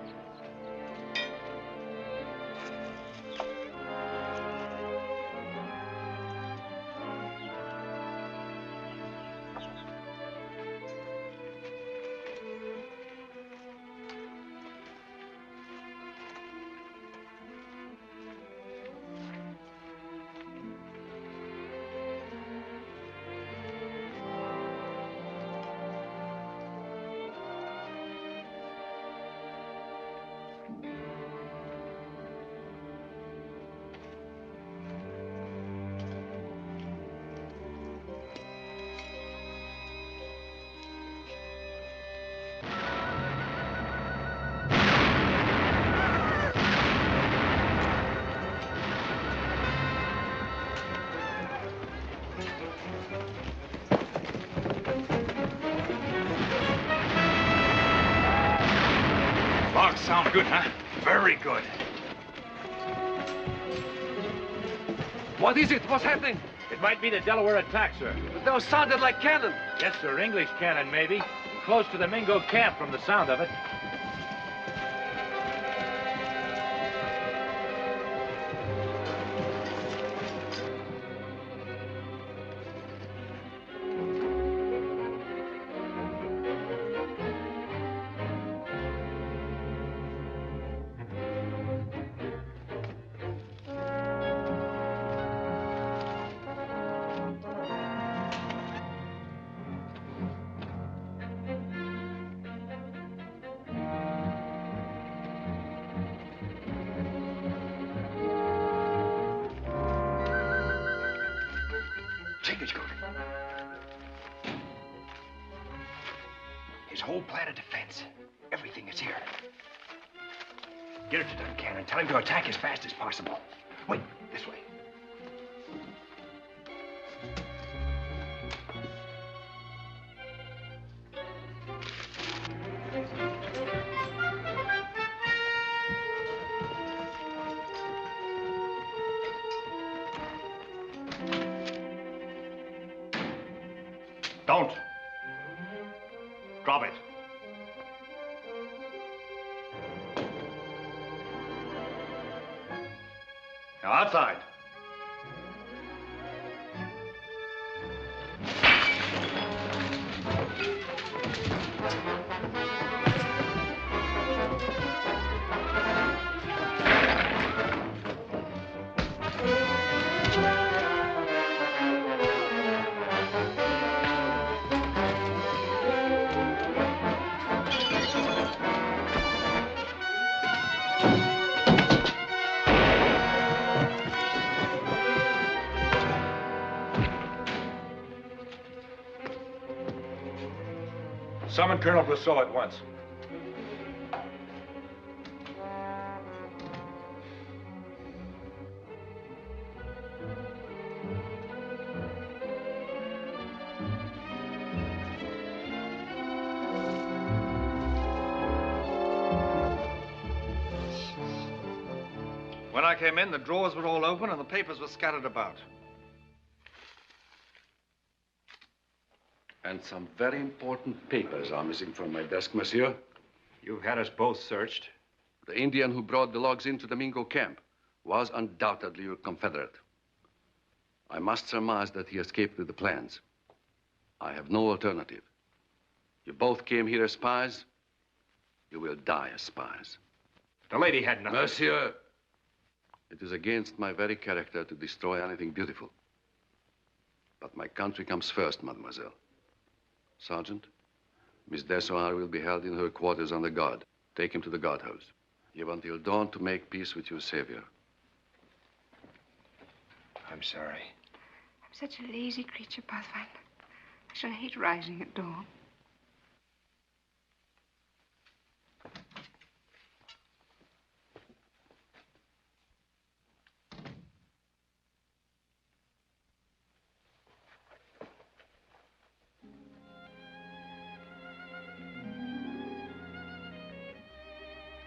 [SPEAKER 3] Good, huh? Very good.
[SPEAKER 9] What is it? What's happening?
[SPEAKER 3] It might be the Delaware attack, sir.
[SPEAKER 9] But those sounded like cannon.
[SPEAKER 3] Yes, sir. English cannon, maybe. Close to the Mingo camp from the sound of it.
[SPEAKER 13] His whole plan of defense. Everything is here. Get it to Duncan and tell him to attack as fast as possible. Wait, this way.
[SPEAKER 8] Don't. Drop it. Now outside.
[SPEAKER 3] Summon Colonel Brosseau at once.
[SPEAKER 16] When I came in, the drawers were all open and the papers were scattered about.
[SPEAKER 9] And some very important papers are missing from my desk, monsieur.
[SPEAKER 6] You've had us both searched.
[SPEAKER 9] The Indian who brought the logs into the Mingo camp was undoubtedly your confederate. I must surmise that he escaped with the plans. I have no alternative. You both came here as spies. You will die as spies.
[SPEAKER 6] The lady had nothing.
[SPEAKER 9] Monsieur, it is against my very character to destroy anything beautiful. But my country comes first, mademoiselle. Sergeant, Miss Dessoir will be held in her quarters on the guard. Take him to the guardhouse. You have until dawn to make peace with your savior.
[SPEAKER 6] I'm sorry.
[SPEAKER 2] I'm such a lazy creature, Pathfinder. I shall hate rising at dawn.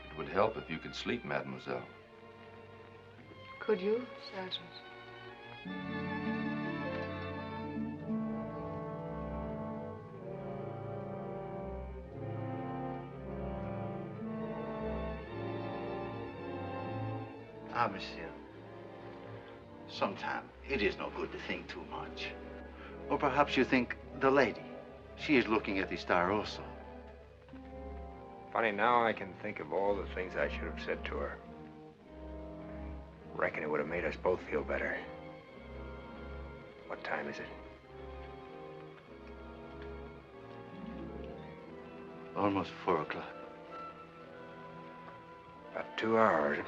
[SPEAKER 17] It would help if you could sleep, mademoiselle.
[SPEAKER 2] Could you, Sergeant?
[SPEAKER 18] Ah, monsieur. Sometimes it is no good to think too much. Or perhaps you think the lady. She is looking at the star also.
[SPEAKER 6] Funny, now I can think of all the things I should have said to her. Reckon it would have made us both feel better. What time is it?
[SPEAKER 18] Almost 4 o'clock.
[SPEAKER 6] About 2 hours.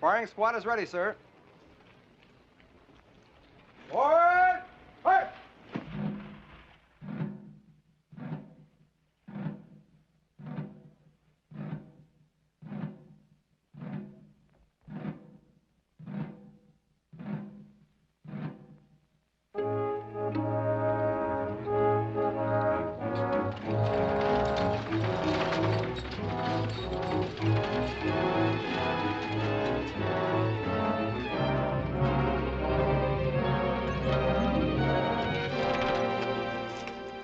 [SPEAKER 19] Firing squad is ready, sir.
[SPEAKER 20] Forward! Hey!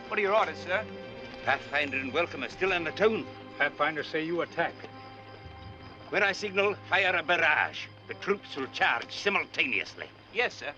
[SPEAKER 19] What are your orders, sir?
[SPEAKER 1] Pathfinder and Welcome are still in the town.
[SPEAKER 7] Pathfinder say you attack.
[SPEAKER 1] When I signal, fire a barrage. The troops will charge simultaneously.
[SPEAKER 19] Yes, sir.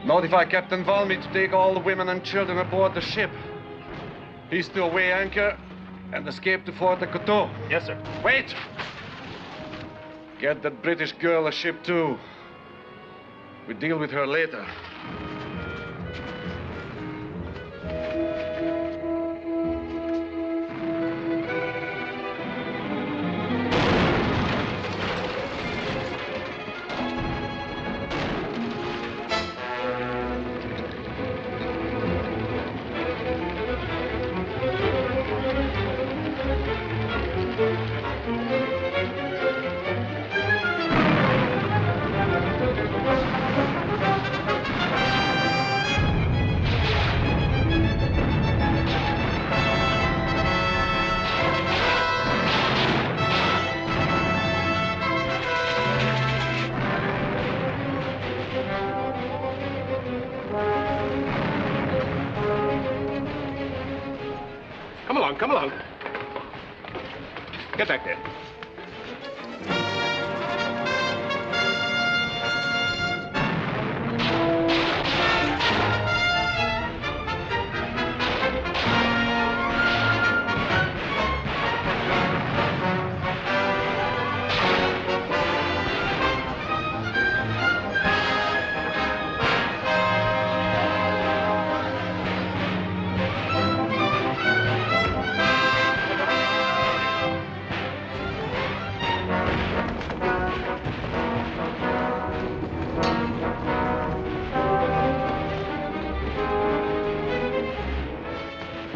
[SPEAKER 21] Notify Captain Valmy to take all the women and children aboard the ship. He's to weigh anchor and escape to Fort de Coteau.
[SPEAKER 8] Yes, sir.
[SPEAKER 21] Wait! Get that British girl a ship, too. We deal with her later.
[SPEAKER 8] Come along. Get back there.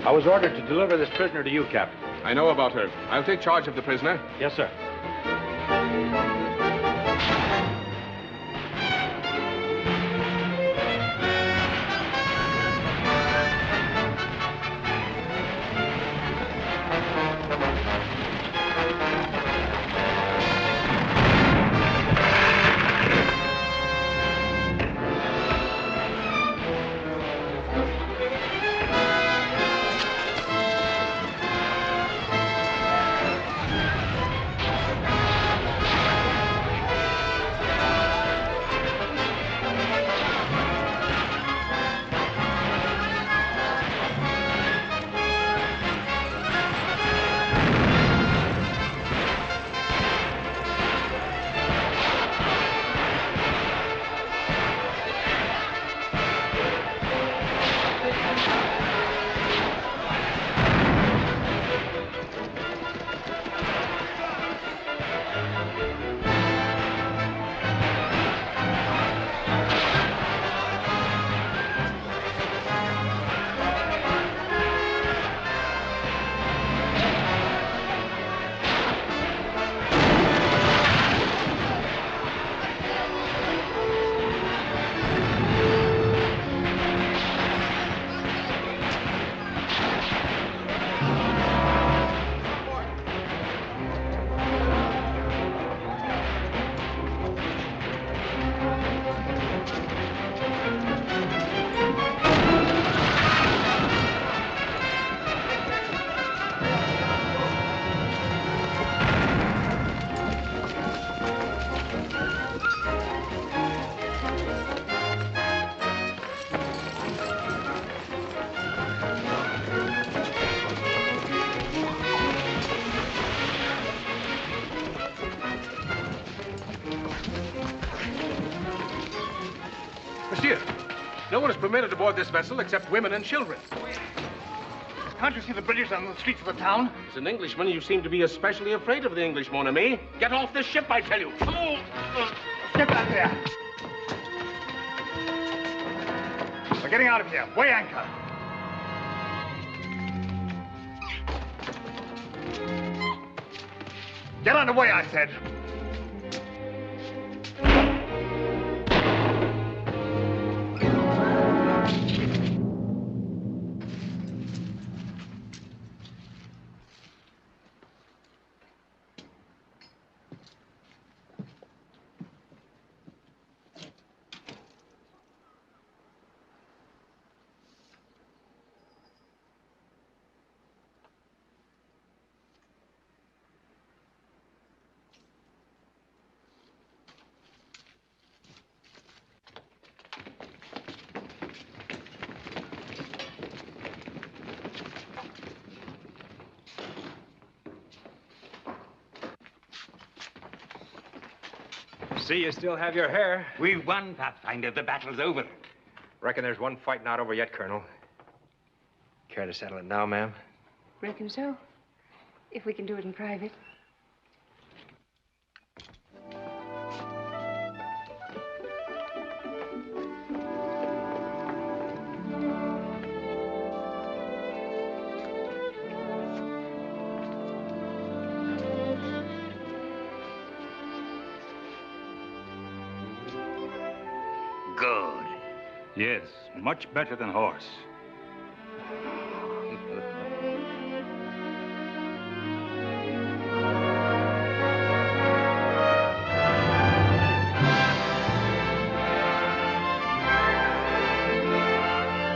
[SPEAKER 3] I was ordered to deliver this prisoner to you, Captain.
[SPEAKER 8] I know about her. I'll take charge of the prisoner.
[SPEAKER 3] Yes, sir.
[SPEAKER 8] here. No one is permitted aboard this vessel except women and children.
[SPEAKER 20] Can't you see the British on the streets of the town?
[SPEAKER 8] As an Englishman, you seem to be especially afraid of the English, mon ami. Get off this ship, I tell you. Oh!
[SPEAKER 20] Get back there. We're getting out of here. Weigh anchor. Get under way, I said.
[SPEAKER 6] See, you still have your hair.
[SPEAKER 1] We won, Pathfinder. The battle's over.
[SPEAKER 6] Reckon there's one fight not over yet, Colonel. Care to settle it now, ma'am?
[SPEAKER 2] Reckon so. If we can do it in private.
[SPEAKER 1] Good.
[SPEAKER 7] Yes, much better than horse.